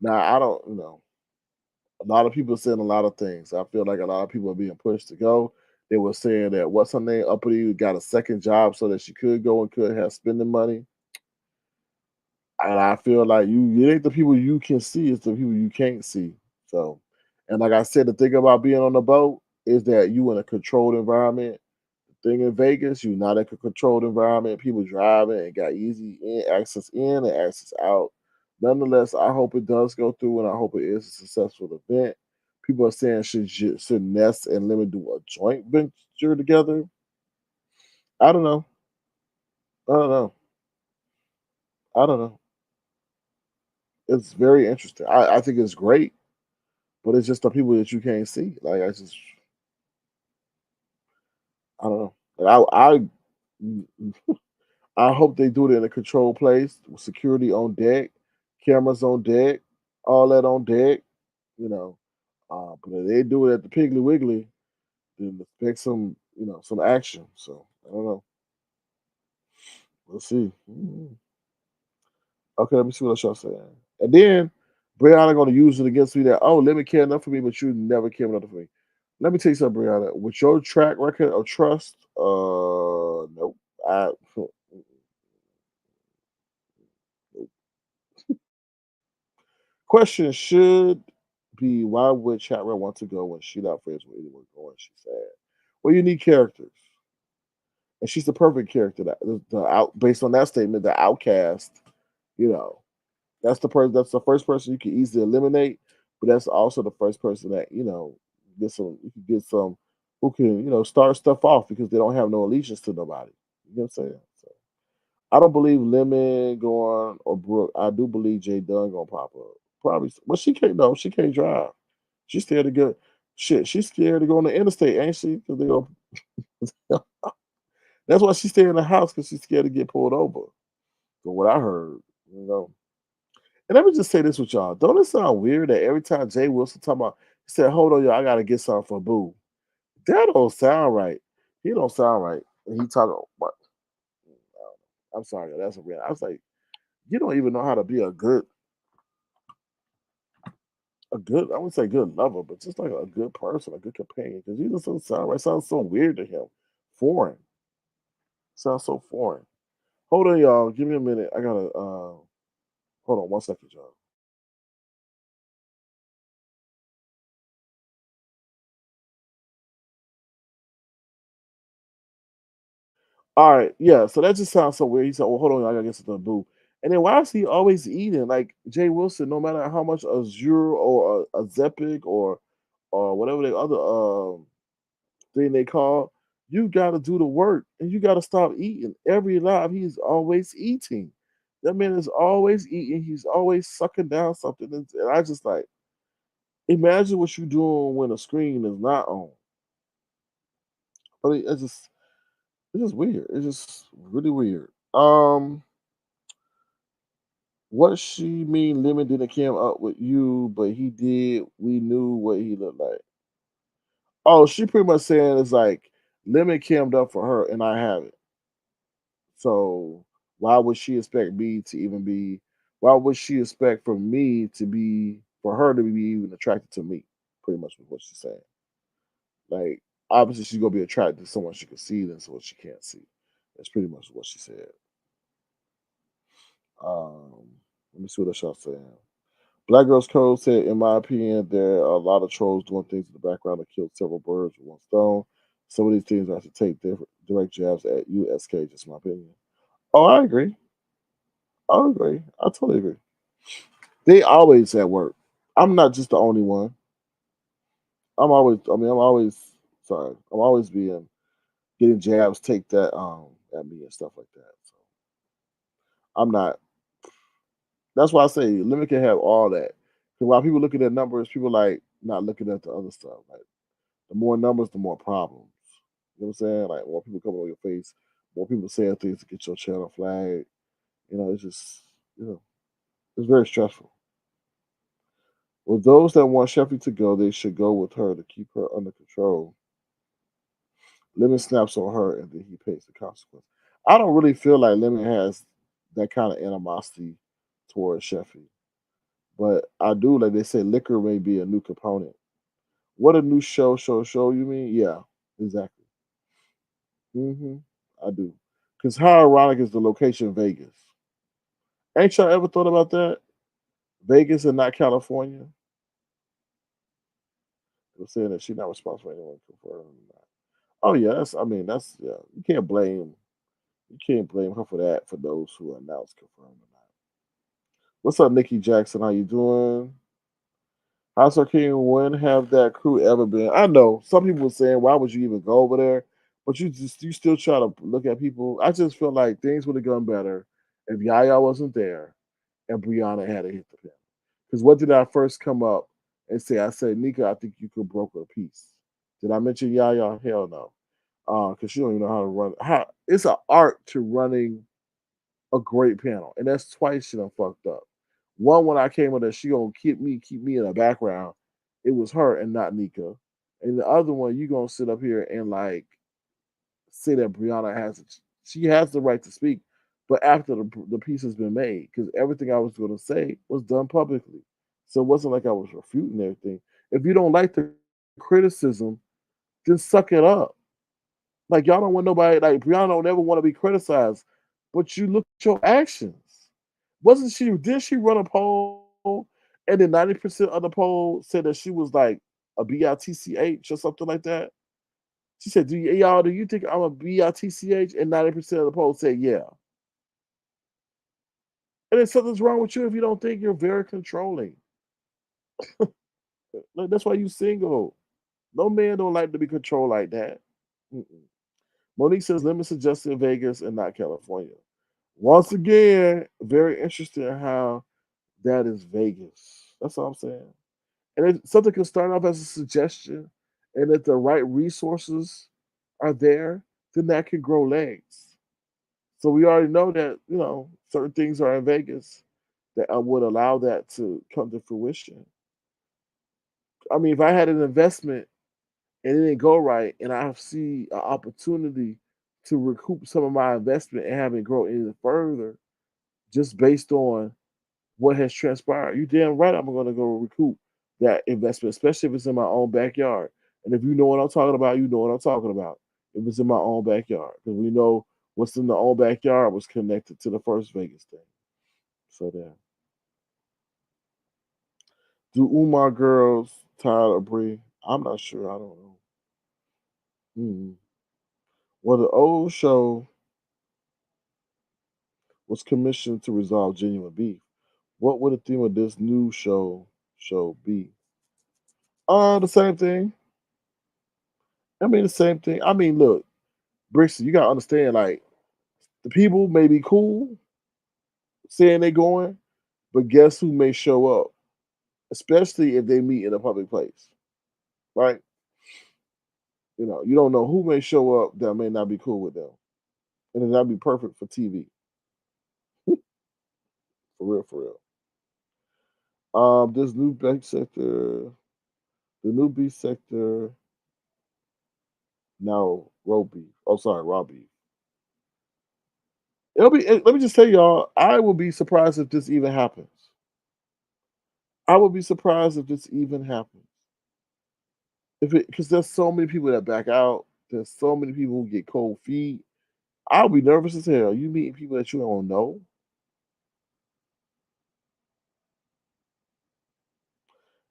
Now I don't, a lot of people are saying a lot of things. I feel like a lot of people are being pushed to go. They were saying that what's her name uppity got a second job so that she could go and could have spending money. And I feel like it ain't the people you can see, it's the people you can't see. So, and like I said, the thing about being on the boat is that you in a controlled environment. Thing in Vegas, you're not in a controlled environment. People driving and got easy access in and access out. Nonetheless, I hope it does go through, and I hope it is a successful event. People are saying should Ness and Lemon do a joint venture together? I don't know. I don't know. I don't know. It's very interesting. I think it's great, but it's just the people that you can't see. Like I don't know. I hope they do it in a controlled place, with security on deck, cameras on deck, all that on deck. You know, but if they do it at the Piggly Wiggly, then expect some action. So I don't know. Let's see. Okay, let me see what else y'all saying. And then Brianna gonna use it against me that let me care enough for me, but you never care enough for me. Let me tell you something, Brianna. With your track record of trust, nope. I Question should be why would Chatwell want to go when she not friends with anyone going? She said, "Well, you need characters, and she's the perfect character. That the out based on that statement, the outcast. You know, that's the person. That's the first person you can easily eliminate, but that's also the first person that get some. You can get some who can start stuff off because they don't have no allegiance to nobody. You know what I'm saying? So I don't believe Lemon going or Brooke. I do believe Jay Dunn gonna pop up. Probably, but she can't. No, she can't drive. She's scared to go. Shit, she's scared to go on the interstate, ain't she? Because they go. That's why she stay in the house because she's scared to get pulled over. From what I heard, you know. And let me just say this with y'all. Don't it sound weird that every time Jay Wilson talk about, he said, "Hold on, y'all, I gotta get something for Boo." That don't sound right. He don't sound right. And he talking. What? I'm sorry, that's a real. I was like, you don't even know how to be a good, I wouldn't say good lover, but just like a good person, a good companion. Because he just doesn't sound right. Sounds so weird to him. Foreign. Sounds so foreign. Hold on, y'all. Give me a minute. I gotta hold on 1 second, y'all. All right, yeah. So that just sounds so weird. He said, "Well, hold on, I gotta get something to boo." And then why is he always eating? Like Jay Wilson, no matter how much Azure or a Zepic or whatever the other thing they call, you got to do the work and you got to stop eating. Every live, he's always eating. That man is always eating. He's always sucking down something. And I just like, imagine what you're doing when the screen is not on. I mean, it's just weird. It's just really weird. What she mean Lemon didn't came up with you, but he did. We knew what he looked like. Oh, she pretty much saying it's like Lemon cammed up for her and I haven't. So why would she expect me to even be? Why would she expect for me to be for her to be even attracted to me? Pretty much was what she's saying. Like obviously she's gonna be attracted to someone she can see than someone she can't see. That's pretty much what she said. Um, Let me see what else y'all saying. Black Girls Code said, in my opinion, there are a lot of trolls doing things in the background that killed several birds with one stone. Some of these things are to take direct jabs at USK, just my opinion. Oh, I agree. I agree. I totally agree. They always at work. I'm not just the only one. I'm always, sorry, I'm always being, getting jabs, take that, at me and stuff like that. So I'm not, that's why I say limit can have all that. Because while people looking at numbers, people like not looking at the other stuff. Like, the more numbers, the more problems. You know what I'm saying? Like, more people coming on your face, more people saying things to get your channel flagged. It's just, you know, it's very stressful. With those that want Sheffy to go, they should go with her to keep her under control. Lemon snaps on her, and then he pays the consequence. I don't really feel like Lemon has that kind of animosity towards Sheffy, but I do, like they say, liquor may be a new component. What a new show, you mean? Yeah, exactly. hmm I do. Because how ironic is the location Vegas? Ain't y'all ever thought about that? Vegas and not California? They're saying that she's not responsible for anyone confirming that. Oh yeah, that's yeah. You can't blame her for that. For those who announced confirmed or not. What's up, Nikki Jackson? How you doing? How's her king? When have that crew ever been? I know some people were saying, why would you even go over there? But you still try to look at people. I just feel like things would have gone better if Yaya wasn't there and Brianna had to hit the pin. Because what did I first come up and say? I said, Nyca, I think you could broker a piece. Did I mention Yaya? Hell no. Because she don't even know how to run. It's an art to running a great panel, and that's twice she done fucked up. One, when I came with her, she gonna keep me in the background. It was her and not Nyca. And the other one, you gonna sit up here and like say that Brianna she has the right to speak, but after the piece has been made, because everything I was gonna say was done publicly, so it wasn't like I was refuting everything. If you don't like the criticism, then suck it up. Like, y'all don't want nobody, like Brianna don't ever want to be criticized, but you look at your actions. Wasn't she? Did she run a poll and then 90% of the poll said that she was like a bitch or something like that? She said, do you think I'm a bitch? And 90% of the poll said yeah. And then something's wrong with you if you don't think you're very controlling. Like, that's why you single. No man don't like to be controlled like that. Mm-mm. Monique says, limit suggested Vegas and not California. Once again, very interesting how that is Vegas. That's all I'm saying. And something can start off as a suggestion, and if the right resources are there, then that can grow legs. So we already know that certain things are in Vegas that would allow that to come to fruition. I mean, if I had an investment and it didn't go right, and I see an opportunity to recoup some of my investment and have it grow even further, just based on what has transpired. You damn right I'm gonna go recoup that investment, especially if it's in my own backyard. And if you know what I'm talking about, you know what I'm talking about. If it's in my own backyard, because we know what's in the own backyard was connected to the first Vegas thing. So there. Do Umar girls Tyler or Bree? I'm not sure. I don't know. Hmm. Well, the old show was commissioned to resolve genuine beef. What would the theme of this new show be? The same thing. I mean, the same thing. I mean, look, Brixton, you gotta understand, like, the people may be cool saying they going, but guess who may show up, especially if they meet in a public place, right? You don't know who may show up that may not be cool with them, and then that'd be perfect for TV, for real, for real. This new beef sector, the new beef sector, now raw beef. Oh, sorry, raw beef. Let me just tell y'all, I will be surprised if this even happens. I would be surprised if this even happens. If it Because there's so many people that back out. There's so many people who get cold feet. I'll be nervous as hell. You meet people that you don't know.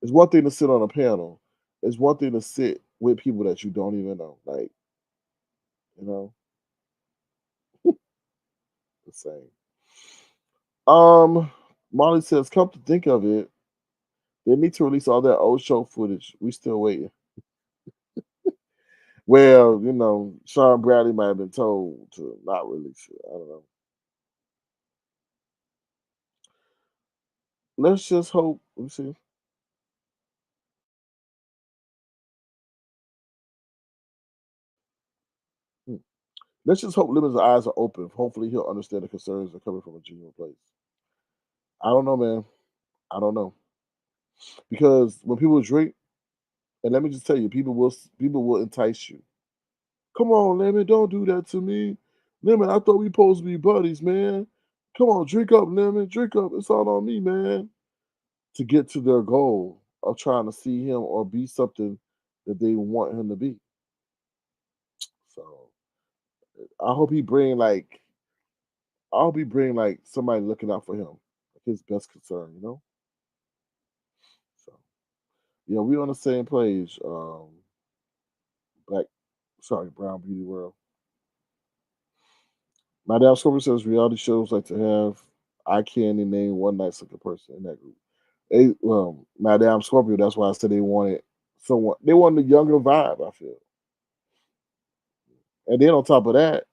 It's one thing to sit on a panel. It's one thing to sit with people that you don't even know. Like, you know, the same. Molly says, come to think of it, they need to release all that old show footage. We still waiting. Well, Sean Bradley might have been told to not release it. I don't know. Let's just hope. Let me see. Hmm. Let's just hope Lemon's eyes are open. Hopefully, he'll understand the concerns are coming from a genuine place. I don't know, man. I don't know because when people drink, and let me just tell you, people will entice you. Come on, Lemon, don't do that to me. Lemon, I thought we supposed to be buddies, man. Come on, drink up, Lemon, drink up. It's all on me, man. To get to their goal of trying to see him or be something that they want him to be. So I hope he bring like I hope he bring like somebody looking out for him, like his best concern. So yeah, we on the same page. Black, sorry, Brown Beauty World. My dad Scorpio says reality shows like to have I can't even name one nice looking person in that group. Madame Scorpio, that's why I said they wanted someone they wanted a younger vibe, I feel. And then on top of that,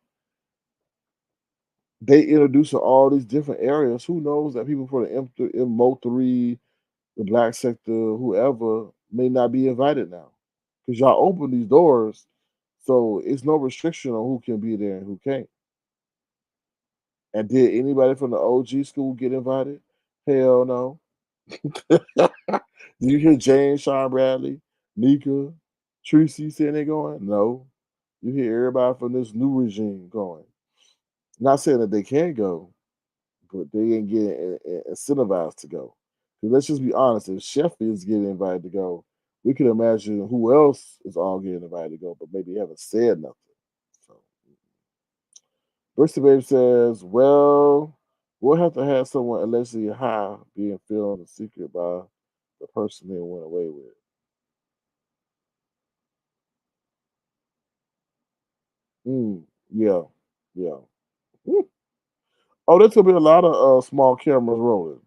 they introducing all these different areas. Who knows that people for the MO3, the black sector, whoever may not be invited now. Because y'all open these doors, so it's no restriction on who can be there and who can't. And did anybody from the OG school get invited? Hell no. Do you hear James, Sean Bradley, Nyca, Tracy saying they going? No. You hear everybody from this new regime going. Not saying that they can't go, but they ain't getting incentivized to go. 'Cause let's just be honest, if Sheffield is getting invited to go, we can imagine who else is all getting invited to go, but maybe haven't said nothing. So Bristol Babe says, well, we'll have to have someone allegedly high being filmed in secret by the person they went away with. Mm, yeah, yeah. Mm. Oh, there's gonna be a lot of small cameras rolling.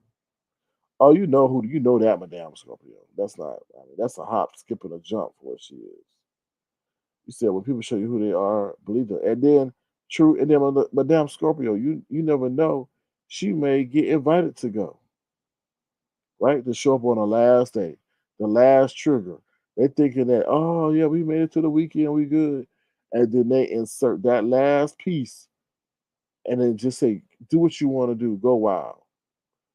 Oh, you know that Madame Scorpio. That's not. I mean, that's a hop, skip, and a jump for what she is. You said when people show you who they are, believe them. And then true, and then Madame Scorpio, you never know. She may get invited to go, right? To show up on the last day, the last trigger. They thinking that, oh yeah, we made it to the weekend, we good. And then they insert that last piece and then just say, do what you want to do, go wild.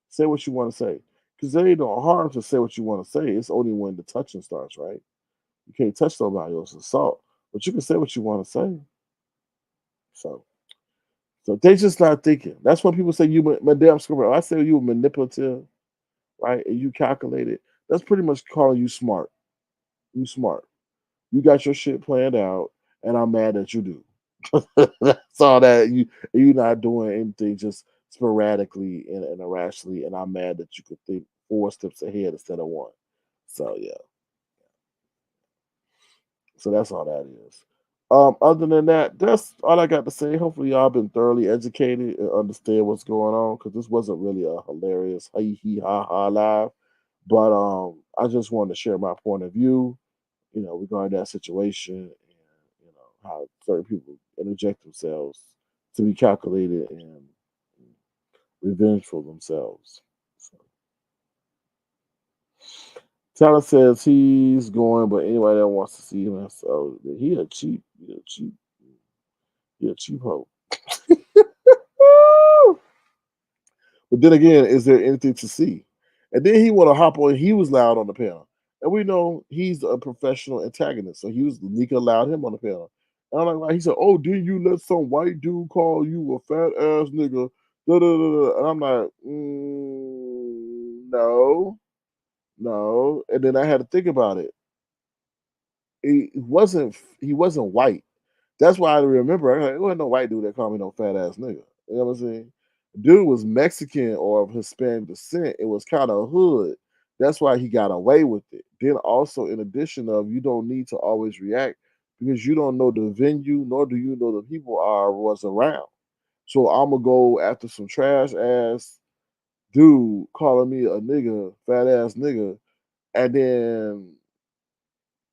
Say what you want to say. Because there ain't no harm to say what you want to say. It's only when the touching starts, right? You can't touch nobody else's assault. But you can say what you want to say. So they just not thinking. That's when people say you Madame Scorpio. I say you manipulative, right? And you calculated. That's pretty much calling you smart. You smart. You got your shit planned out, and I'm mad that you do. That's all that you not doing anything just sporadically and irrationally, and I'm mad that you could think 4 steps ahead instead of one. So yeah, so that's all that is. Other than that, that's all I got to say. Hopefully, y'all been thoroughly educated and understand what's going on because this wasn't really a hilarious hee hee ha ha live, but I just wanted to share my point of view, regarding that situation and how certain people interject themselves to be calculated and revengeful themselves. So, Tyler says he's going, but anybody that wants to see him, so he a cheap hoe. But then again, is there anything to see? And then he want to hop on. He was loud on the panel, and we know he's a professional antagonist. So Nika allowed him on the panel. And I'm like, why? He said, "Oh, didn't you let some white dude call you a fat ass nigga?" Da, da, da, da. And I'm like, no, no. And then I had to think about it. He wasn't white. That's why I remember. It wasn't no white dude that called me no fat ass nigga. You know what I'm saying? Dude was Mexican or of Hispanic descent. It was kind of hood. That's why he got away with it. Then also, in addition of, you don't need to always react because you don't know the venue, nor do you know the people are what's around. So I'm gonna go after some trash ass dude calling me a nigga, fat ass nigga, and then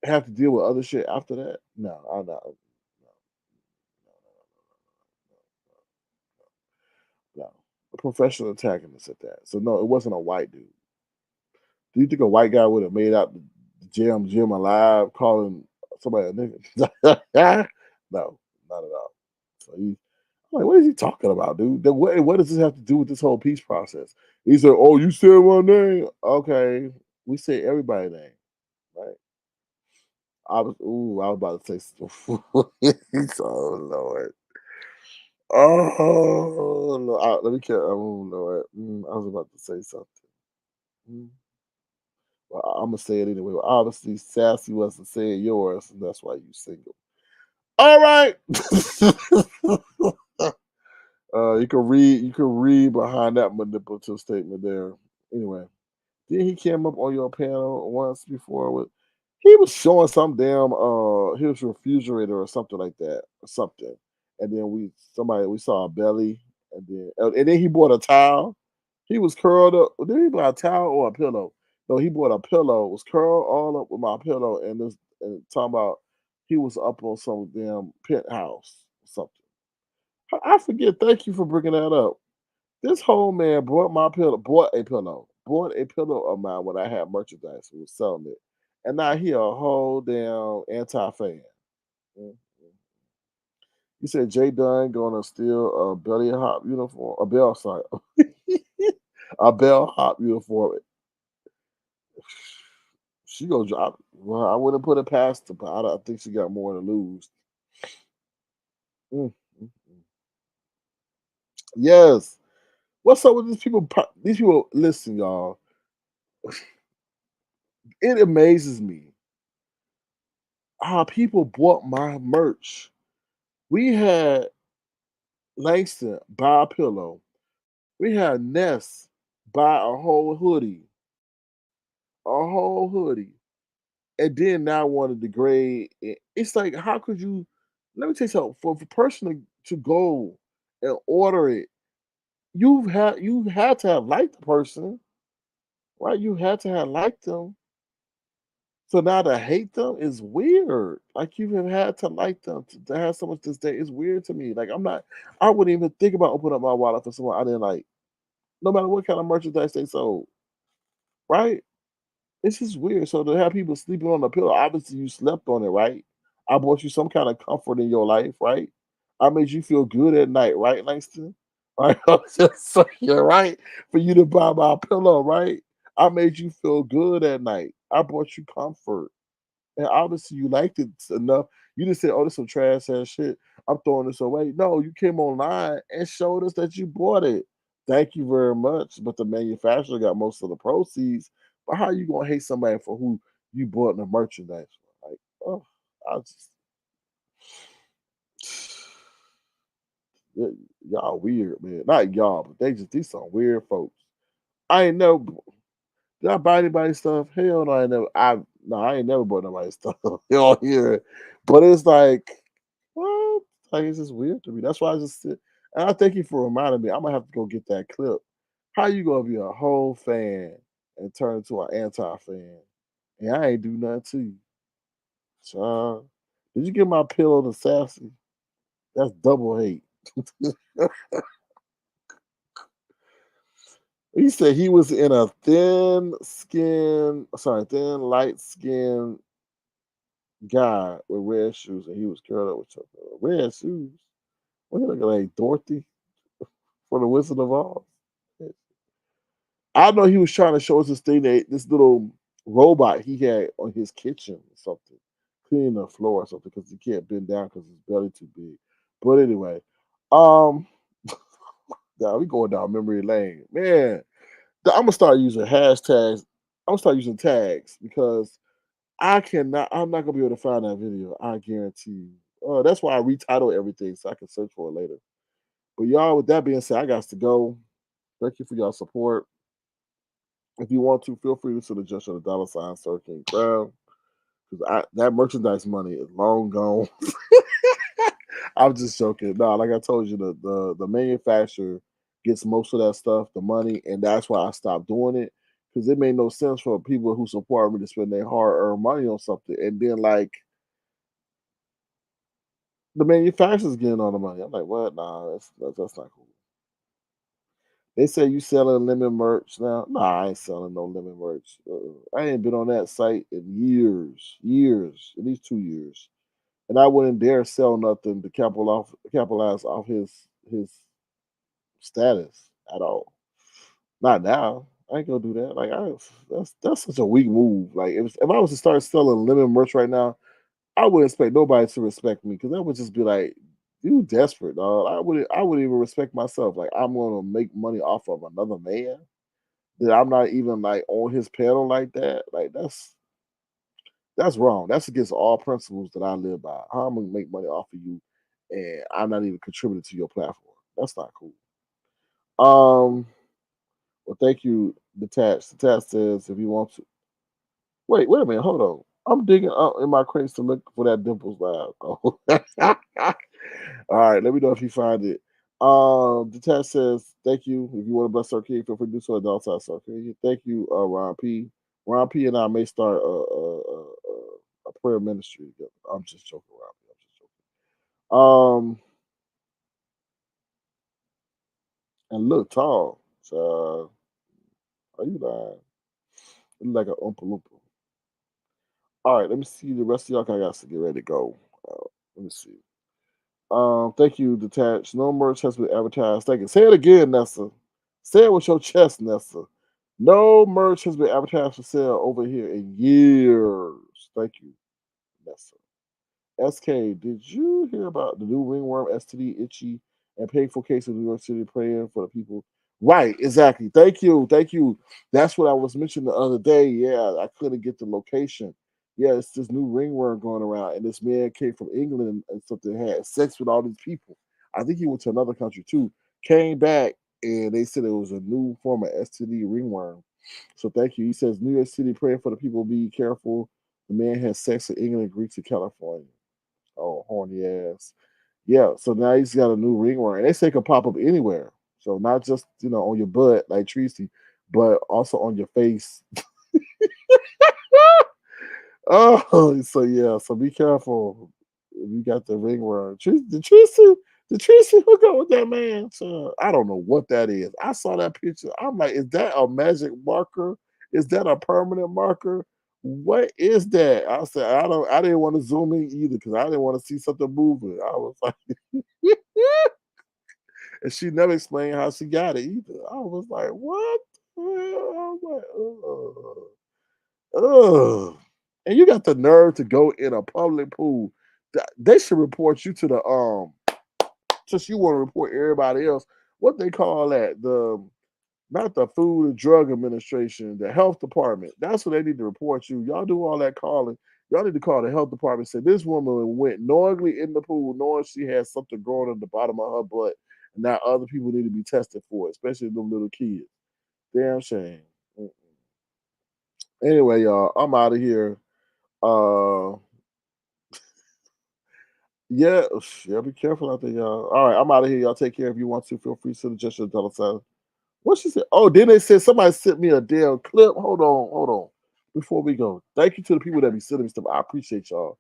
have to deal with other shit after that. No, I'm not. No, a professional antagonist at that. So no, it wasn't a white dude. Do you think a white guy would have made out the Jim alive calling somebody a nigga? No, not at all. So he, I'm like, what is he talking about, dude? What does this have to do with this whole peace process? He said, "Oh, you said one name. Okay, we say everybody's name, right?" I was about to say, oh Lord, oh Lord. Let me care. Oh Lord, I was about to say something. Mm. Well, I'm gonna say it anyway. Well, obviously, Sassy wasn't saying yours, and that's why you single. All right. You can read. You can read behind that manipulative statement there. Anyway, then he came up on your panel once before with. He was showing some damn his refrigerator or something like that or something, and then we saw a belly, and then he bought a towel. He was curled up. Did he buy a towel or a pillow? No, he bought a pillow. Was curled all up with my pillow, and talking about he was up on some damn penthouse or something. I forget. Thank you for bringing that up. This whole man bought a pillow of mine when I had merchandise and was selling it, and now he a whole damn anti fan. Mm. He said Jay Dunn gonna steal a belly hop uniform, a bell sorry, a bell hop uniform. She gonna drop. Well, I wouldn't put it past her, but I think she got more to lose. Mm, mm, mm. Yes. What's up with these people? These people, listen, y'all. It amazes me how people bought my merch. We had Langston buy a pillow. We had Ness buy a whole hoodie, and then now want to degrade. It's like, how could you? Let me tell you something. For a person to go and order it, you had to have liked the person, right? You had to have liked them. So now to hate them is weird. Like, you have had to like them to have so much disdain. It's weird to me. Like, I wouldn't even think about opening up my wallet for someone I didn't like, no matter what kind of merchandise they sold, right? It's just weird. So to have people sleeping on the pillow, obviously you slept on it, right? I brought you some kind of comfort in your life, right? I made you feel good at night, right, Langston? Right? So you're right for you to buy my pillow, right? I made you feel good at night. I brought you comfort. And obviously you liked it enough. You just said, "Oh, this some trash ass shit. I'm throwing this away." No, you came online and showed us that you bought it. Thank you very much. But the manufacturer got most of the proceeds. But how you gonna hate somebody for who you bought the merchandise for? Like, oh, I just y'all weird, man. Not y'all, but these some weird folks. I ain't never did I buy anybody stuff? Hell no, I ain't never. I ain't never bought nobody stuff. Y'all here, but it's like, what? Like, it's just weird to me. That's why I just sit. And I thank you for reminding me. I'm gonna have to go get that clip. How you gonna be a whole fan and turn into an anti fan? And I ain't do nothing to you, child. Did you get my pillow to Sassy? That's double hate. He said he was in a light skin guy with red shoes, and he was curled up with chocolate. Red shoes? What, he looking like Dorothy for the Wizard of Oz? I know he was trying to show us this little robot he had on his kitchen or something, cleaning the floor or something, because he can't bend down because his belly too big. But anyway, um, now we going down memory lane, man. I'm gonna start using hashtags. I'm gonna start using tags because I'm not gonna be able to find that video. I guarantee you. That's why I retitle everything so I can search for it later. But y'all, with that being said, I got to go. Thank you for y'all support. If you want to, feel free to suggest the dollar sign Sir King Crown because that merchandise money is long gone. I'm just joking. No, like I told you, the manufacturer gets most of that stuff, the money, and that's why I stopped doing it because it made no sense for people who support me to spend their hard earned money on something, and then like the manufacturer's getting all the money. I'm like, what? Nah, that's not cool. They say you selling lemon merch now. Nah, I ain't selling no lemon merch. I ain't been on that site in years, at least 2 years, and I wouldn't dare sell nothing to capitalize off his status at all. Not now. I ain't gonna do that. Like that's such a weak move. Like if I was to start selling lemon merch right now, I wouldn't expect nobody to respect me because that would just be like, you desperate, dog. I wouldn't even respect myself. Like I'm gonna make money off of another man that I'm not even like on his pedal like that. Like that's wrong. That's against all principles that I live by. How I'm gonna make money off of you and I'm not even contributing to your platform. That's not cool. Um well thank you, Detached. Detached says if you want to wait a minute, hold on. I'm digging up in my crates to look for that Dimples Lab. Oh. All right, let me know if you find it. Detach says, thank you. If you want to bless our kid, feel free to do so at the outside Arcade. Thank you, Ron P. Ron P and I may start a prayer ministry together. I'm just joking, Ron P. I'm just joking. And look tall. So, are you lying? You look like an Oompa Loompa. All right, let me see the rest of y'all. 'Cause I got to get ready to go. Let me see. Thank you, Detached. No merch has been advertised. Thank you. Say it again, Nessa. Say it with your chest, Nessa. No merch has been advertised for sale over here in years. Thank you, Nessa. SK, did you hear about the new ringworm, STD, itchy, and painful case in New York City praying for the people? Right, exactly. Thank you. Thank you. That's what I was mentioning the other day. Yeah, I couldn't get the location. Yeah, it's this new ringworm going around, and this man came from England and something had sex with all these people. I think he went to another country too. Came back and they said it was a new form of STD ringworm. So thank you. He says New York City praying for the people. Be careful. The man has sex in England, Greece, and California. Oh, horny ass. Yeah, so now he's got a new ringworm. And they say it can pop up anywhere. So not just, on your butt like Tracy, but also on your face. Oh, so yeah, so be careful. If you got the ringworm. Did Tracy hook up with that man? So I don't know what that is. I saw that picture. I'm like, is that a magic marker? Is that a permanent marker? What is that? I said, I didn't want to zoom in either because I didn't want to see something moving. I was like, and she never explained how she got it either. I was like, what? The hell? I was like, ugh. And you got the nerve to go in a public pool. They should report you to the since you want to report everybody else. What they call that? The not the Food and Drug Administration, the health department. That's what they need to report you. Y'all do all that calling. Y'all need to call the health department. Say this woman went knowingly in the pool, knowing she had something growing at the bottom of her butt, and now other people need to be tested for it, especially them little kids. Damn shame. Mm. Anyway, y'all, I'm out of here. Uh, yeah, yeah, be careful out there, y'all. All right, I'm out of here. Y'all take care. If you want to, feel free to send just your dollar sign. What she said? Oh, then they said somebody sent me a damn clip. Hold on. Before we go, thank you to the people that be sending me stuff. I appreciate y'all.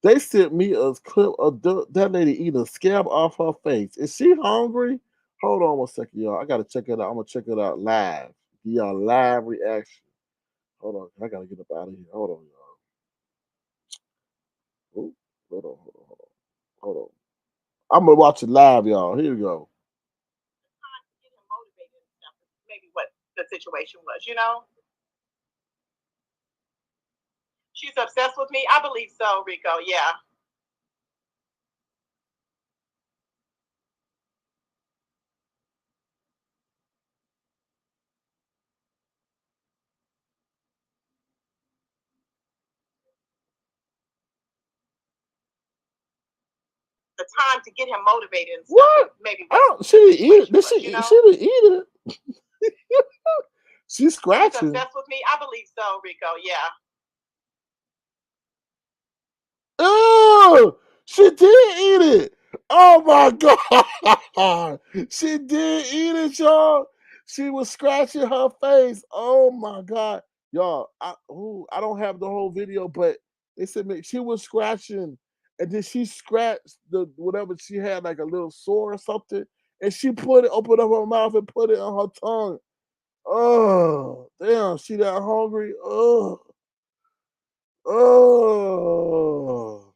They sent me a clip of that lady eating a scab off her face. Is she hungry? Hold on 1 second, y'all. I gotta check it out. I'm gonna check it out live. Give y'all live reaction. Hold on, I gotta get up out of here. Hold on, y'all. Ooh, hold on. I'm gonna watch it live, y'all. Here we go. Maybe what the situation was, you know? She's obsessed with me. I believe so, Rico. Yeah. The time to get him motivated and stuff. What? Maybe I what don't. She the didn't eat it. situation Did was, she? you know? She didn't eat it. She's She's scratching. obsessed with me. I believe so, Rico. Yeah. Oh, she did eat it. Oh my God. She did eat it, y'all. She was scratching her face. Oh my God. Y'all, I don't have the whole video, but they said she was scratching and then she scratched the whatever she had, like a little sore or something, and she opened up her mouth and put it on her tongue. Oh, damn, she that hungry. Oh. Oh.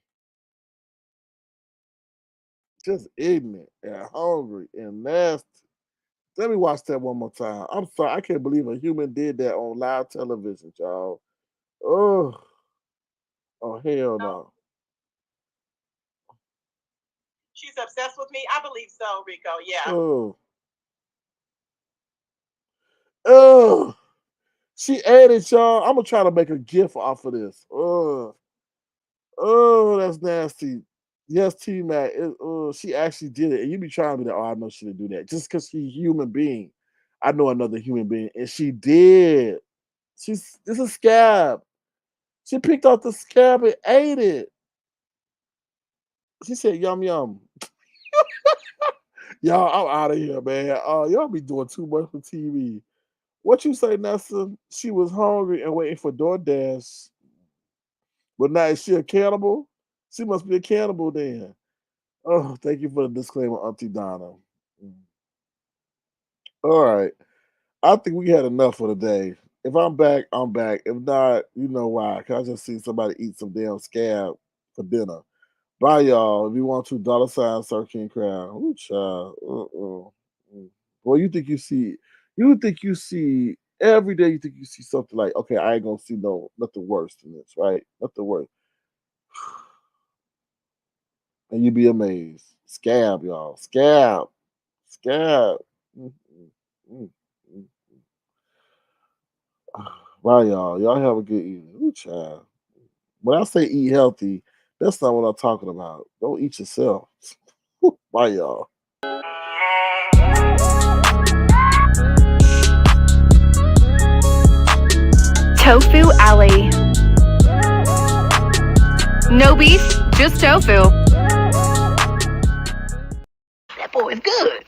Just ignorant and hungry and nasty. Let me watch that one more time. I'm sorry, I can't believe a human did that on live television, y'all. Oh, oh hell no. She's obsessed with me. I believe so, Rico. Yeah. Oh, oh. She ate it, y'all. I'm gonna try to make a gif off of this. Oh, that's nasty. Yes, T Mac. She actually did it, and you be trying to be like, oh, I know she didn't do that just because she's a human being. I know another human being, and she did. This is scab. She picked out the scab and ate it. She said, "Yum yum." Y'all, I'm out of here, man. Y'all be doing too much for TV. What you say, Nessa? She was hungry and waiting for DoorDash, but now is she a cannibal? She must be a cannibal then. Oh, thank you for the disclaimer, Auntie Donna. All right. I think we had enough for today. If I'm back, I'm back. If not, you know why. Cause I just see somebody eat some damn scab for dinner. Bye, y'all. If you want to, $ Sir King Crown. Ooh, child. Boy, you think you see every day. You think you see something like, okay, I ain't gonna see nothing worse than this, right? Nothing worse, and you be amazed. Scab, y'all. Scab, scab. Mm, mm, mm, mm. Bye, y'all. Y'all have a good evening. Ooh, child. When I say eat healthy, that's not what I'm talking about. Don't eat yourself. Bye, y'all. Tofu Alley. No beef, just tofu. That boy is good.